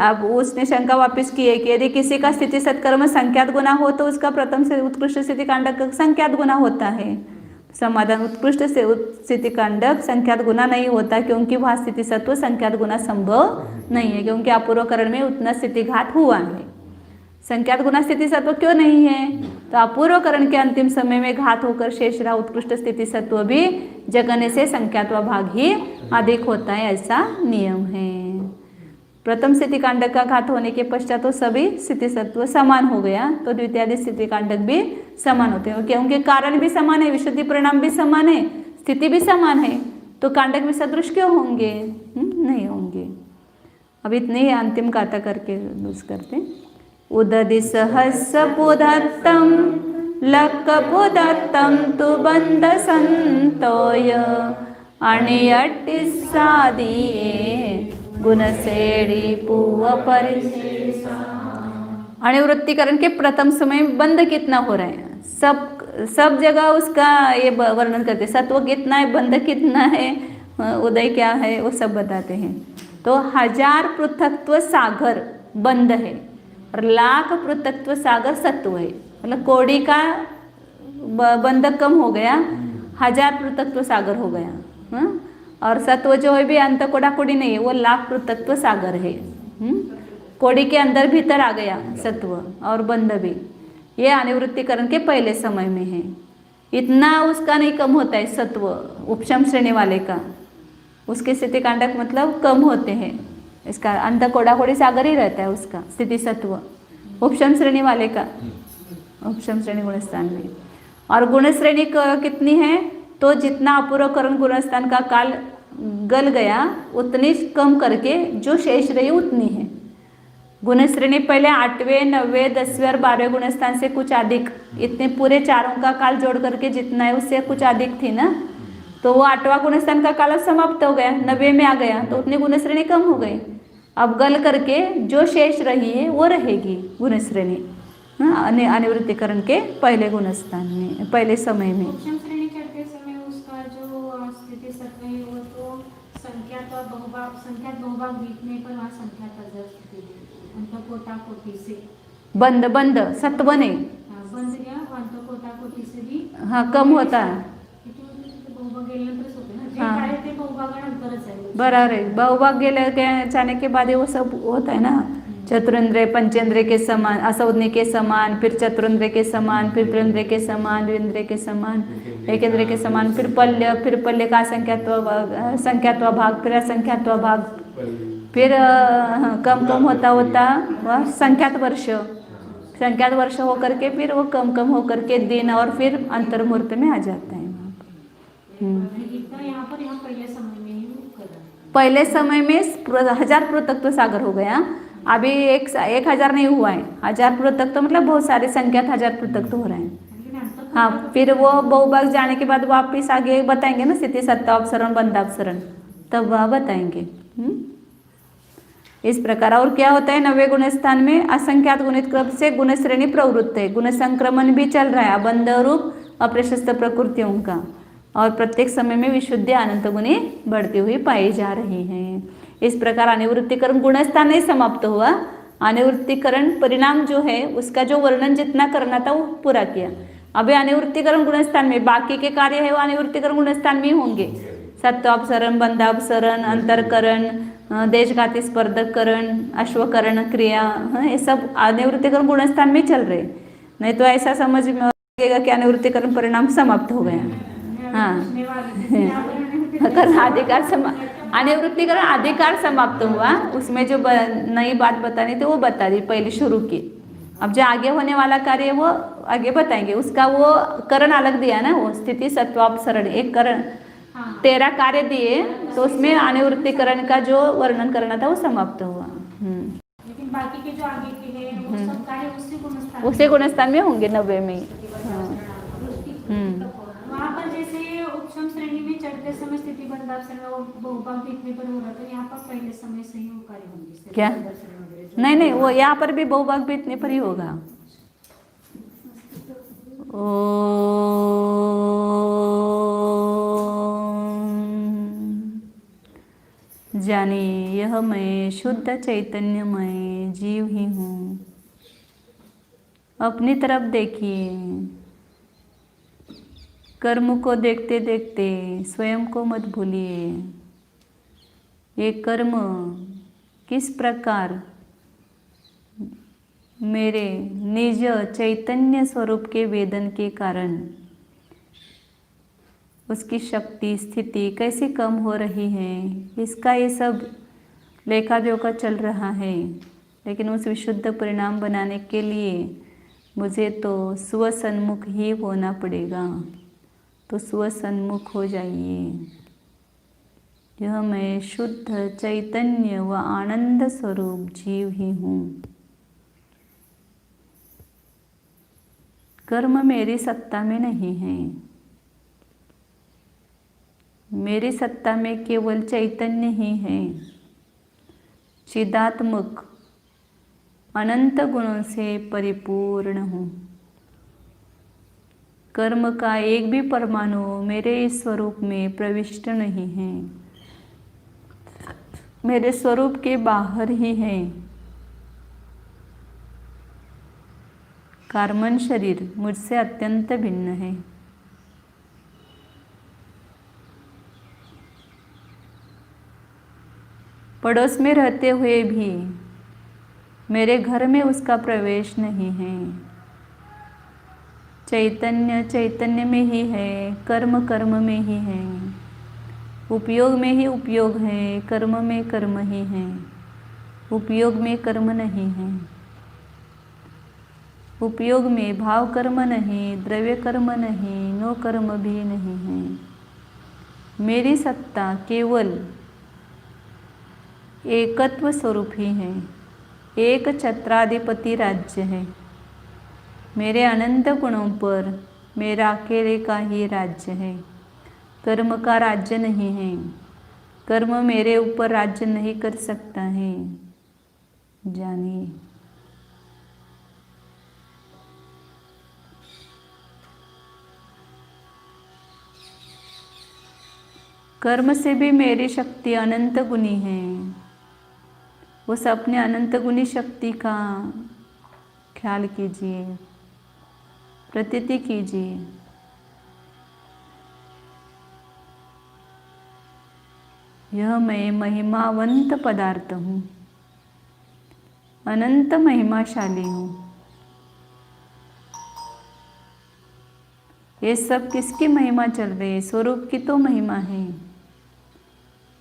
[SPEAKER 1] अब उसने शंका वापस की है कि यदि किसी का स्थिति सत्कर्म संख्यात गुना हो तो उसका प्रथम से उत्कृष्ट स्थिति कांडक संख्यात गुना होता है। समाधान उत्कृष्ट से स्थिति कांडक संख्यात गुना नहीं होता, क्योंकि वह स्थिति सत्व संख्यात गुना संभव नहीं है, क्योंकि अपूर्वकरण में उतना स्थिति घात हुआ है। संख्यात गुना स्थिति सत्व क्यों नहीं है? तो अपूर्वकरण के अंतिम समय में घात होकर शेष रहा उत्कृष्ट स्थिति सत्व भी जगने से संख्यात्व भाग ही अधिक होता है, ऐसा नियम है। प्रथम स्थिति कांडक का घात होने के पश्चात तो सभी स्थिति सत्व समान हो गया, तो द्वितीय स्थिति कांडक भी समान होते हैं, क्योंकि कारण भी समान है, विशुद्धि परिणाम भी समान है, स्थिति भी समान है, तो कांडक भी सदृश क्यों होंगे? नहीं होंगे। अब इतने ही अंतिम गाथा करके यूज करते। उदधि सहस्रपुदत्तं लक्कपुदत्तं तु बंध संतोय अणियट्टि सादिये गुणसेड़ी पूव परिशेषा। अणिवृत्तिकरण के प्रथम समय बंध कितना हो रहा है, सब जगह उसका ये वर्णन करते, सत्व कितना है, बंध कितना है, उदय क्या है, वो सब बताते हैं। तो 1000 पृथक्त्व सागर बंध है और लाख पृथक्त्व सागर सत्व है। मतलब कोड़ी का बंध कम हो गया, 1000 पृथक्त्व सागर हो गया। और सत्व जो है भी अंत कोड़ा कोड़ी नहीं है, वो लाख पृथक्त्व सागर है। कोड़ी के अंदर भीतर आ गया सत्व और बंध भी। ये अनिवृत्तिकरण के पहले समय में है। इतना उसका नहीं कम होता है सत्व उपशम श्रेणी वाले का, उसके स्थिति कांडक मतलब कम होते हैं। इसका अंत कोड़ा कोड़ी सागर ही रहता है उसका स्थिति सत्व उपशम श्रेणी वाले का, उपशम श्रेणी गुणस्थान में। और गुण श्रेणी कितनी है? तो जितना अपूर्वकरण गुणस्थान का काल गल गया उतनी कम करके जो शेष रही उतनी है। गुण श्रेणी पहले 8वें 9वें 10वें और 12वें गुणस्थान से कुछ अधिक, इतने पूरे चारों का काल जोड़ करके जितना है उससे कुछ अधिक थी ना, तो वो 8वां गुणस्थान का काल समाप्त हो गया, 90 में आ गया, तो उतनी गुण श्रेणी कम हो गई। अब गल करके जो शेष रही है वो रहेगी गुण श्रेणी अनिवृत्तिकरण के पहले गुणस्थान में, पहले समय में।
[SPEAKER 2] उपशम श्रेणी करते समय उसका जो स्थिति सत्व है वो तो संख्यात बहुभाग बीतने पर वहाँ संख्यात स्थिति अंत कोटा कोटि से
[SPEAKER 1] बंद सत्व ने
[SPEAKER 2] बंद गया, अंत कोटा कोटि से भी
[SPEAKER 1] हाँ कम होता है।
[SPEAKER 2] बहुभाग गेल्यानंतरच होते ना, जे
[SPEAKER 1] हाँ।
[SPEAKER 2] काय ते बहुभागानंतरच आहे।
[SPEAKER 1] बराबर है, बहुभाग जाने के बाद वो सब होता है ना, चतुरेंद्र पंचेंद्र के समान, असौज्ञ के समान, फिर चतुरेंद्र के समान, फिर त्रिंद्र के समान, द्विंद्र के समान, एकेंद्र के समान, फिर पल्य का संख्यात्व भाग, फिर असंख्यात्व भाग, फिर कम होता वह संख्यात वर्ष हो करके फिर वो कम हो करके दिन और फिर अंतर्मूर्त में आ जाता है।
[SPEAKER 2] यहाँ पहले समय में ही
[SPEAKER 1] पहले समय में 1000 पृथक्त्व सागर हो गया, अभी 1000 नहीं हुआ है, 1000 पृथक्त्व मतलब बहुत सारे संख्यात 1000 पृथक्त्व हो रहे हैं। हाँ, फिर वो बहुभाग जाने के बाद वापिस आगे बताएंगे ना, स्थिति सत्तावसरण बंधावसरण, तब वह बताएंगे। इस प्रकार और क्या होता है, 90वें गुणस्थान में असंख्यात गुणित क्रम से गुण श्रेणी प्रवृत्त है, गुण संक्रमण भी चल रहा है बंध रूप अप्रशस्त प्रकृतियों का, और प्रत्येक समय में विशुद्धि अनंत गुणी बढ़ती हुई पाई जा रही हैं। इस प्रकार अनिवृत्तिकरण गुणस्थान नहीं समाप्त हुआ, अनिवृत्तिकरण परिणाम जो है उसका जो वर्णन जितना करना था वो पूरा किया। अभी अनिवृत्तिकरण गुणस्थान में बाकी के कार्य है वो अनिवृत्तिकरण गुणस्थान में होंगे, सत्वापसरण, बंधापसरण, अंतरकरण, देशघाती स्पर्धकरण, अश्वकरण क्रिया, ये सब अनिवृत्तिकरण गुणस्थान में चल रहे, नहीं तो ऐसा समझ में आएगा कि अनिवृत्तिकरण परिणाम समाप्त हो गया। हाँ, अधिकार अनिवृत्तिकरण अधिकार समाप्त हुआ, उसमें जो नई बात बतानी थी वो बता दी, पहले शुरू की। अब जो आगे होने वाला कार्य है वो आगे बताएंगे। उसका वो करण अलग दिया ना, वो स्थिति सत्वापसरण एक करण 13 कार्य दिए, तो उसमें अनिवृत्तिकरण का जो वर्णन करना था वो समाप्त हुआ।
[SPEAKER 2] लेकिन बाकी के जो आगे के हैं वो सब कार्य
[SPEAKER 1] उसी गुणस्थान में होंगे 90 में ही।
[SPEAKER 2] वहाँ पर जैसे उपशम श्रेणी में चढ़ते समय स्थिति बंधापसरण बहुभाग बीतने पर हो रहा था, यहाँ पर पहले समय से ही वो कार्य होंगे
[SPEAKER 1] क्या? नहीं, वो यहाँ पर भी बहुभाग बीतने पर ही होगा। जाने यह मैं शुद्ध चैतन्यमय जीव ही हूँ। अपनी तरफ देखिए, कर्म को देखते देखते स्वयं को मत भूलिए। ये कर्म किस प्रकार मेरे निज चैतन्य स्वरूप के वेदन के कारण उसकी शक्ति स्थिति कैसे कम हो रही है, इसका ये सब लेखा जोखा चल रहा है। लेकिन उस विशुद्ध परिणाम बनाने के लिए मुझे तो स्वसन्मुख ही होना पड़ेगा। तो स्वसन्मुख हो जाइए। यह मैं शुद्ध चैतन्य व आनंद स्वरूप जीव ही हूँ। कर्म मेरी सत्ता में नहीं है। मेरी सत्ता में केवल चैतन्य ही है। चिदात्मक अनंत गुणों से परिपूर्ण हूँ। कर्म का एक भी परमाणु मेरे स्वरूप में प्रविष्ट नहीं है, मेरे स्वरूप के बाहर ही है। कार्बन शरीर मुझसे अत्यंत भिन्न है। पड़ोस में रहते हुए भी मेरे घर में उसका प्रवेश नहीं है। चैतन्य चैतन्य में ही है, कर्म कर्म में ही है, उपयोग में ही उपयोग है, कर्म में कर्म ही है, उपयोग में कर्म नहीं है। उपयोग में भाव कर्म नहीं, द्रव्य कर्म नहीं, नो कर्म भी नहीं है। मेरी सत्ता केवल एकत्व स्वरूप ही है। एक छत्राधिपति राज्य है। मेरे अनंत गुणों पर मेरा अकेले का ही राज्य है। कर्म का राज्य नहीं है। कर्म मेरे ऊपर राज्य नहीं कर सकता है। जानिए। कर्म से भी मेरी शक्ति अनंत गुणी है। उस अपने अनंत गुणी शक्ति का ख्याल कीजिए, प्रतीति कीजिए। यह मैं महिमावंत पदार्थ हूँ, अनंत महिमाशाली हूँ। ये सब किसकी महिमा चल रही है? स्वरूप की तो महिमा है।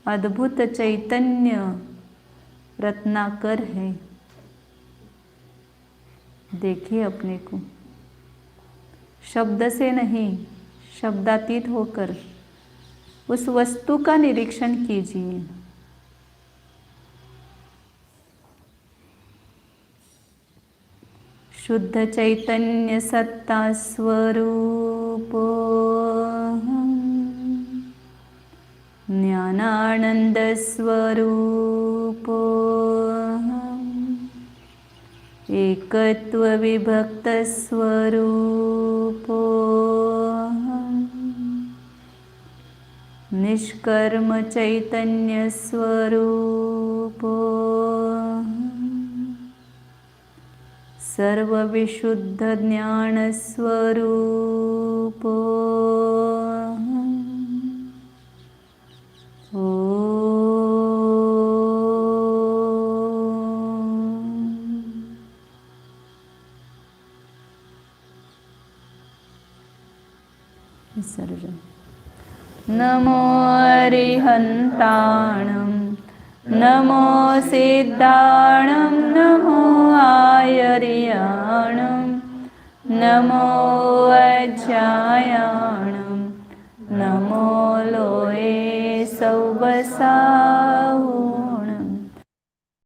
[SPEAKER 1] अद्भुत चैतन्य रत्नाकर है। देखिए अपने को, शब्द से नहीं, शब्दातीत होकर उस वस्तु का निरीक्षण कीजिए। शुद्ध चैतन्य सत्ता स्वरूप ज्ञानानंद स्वरूप एकत्व विभक्त स्वरूप निष्कर्म चैतन्य स्वरूप सर्वविशुद्ध ज्ञान स्वरूप विसर्जन। नमो अरिहन्ताणं नमो सिद्धाणं नमो आयर्याणं नमो वज्रायाणं नमो लोये सौबसावोणं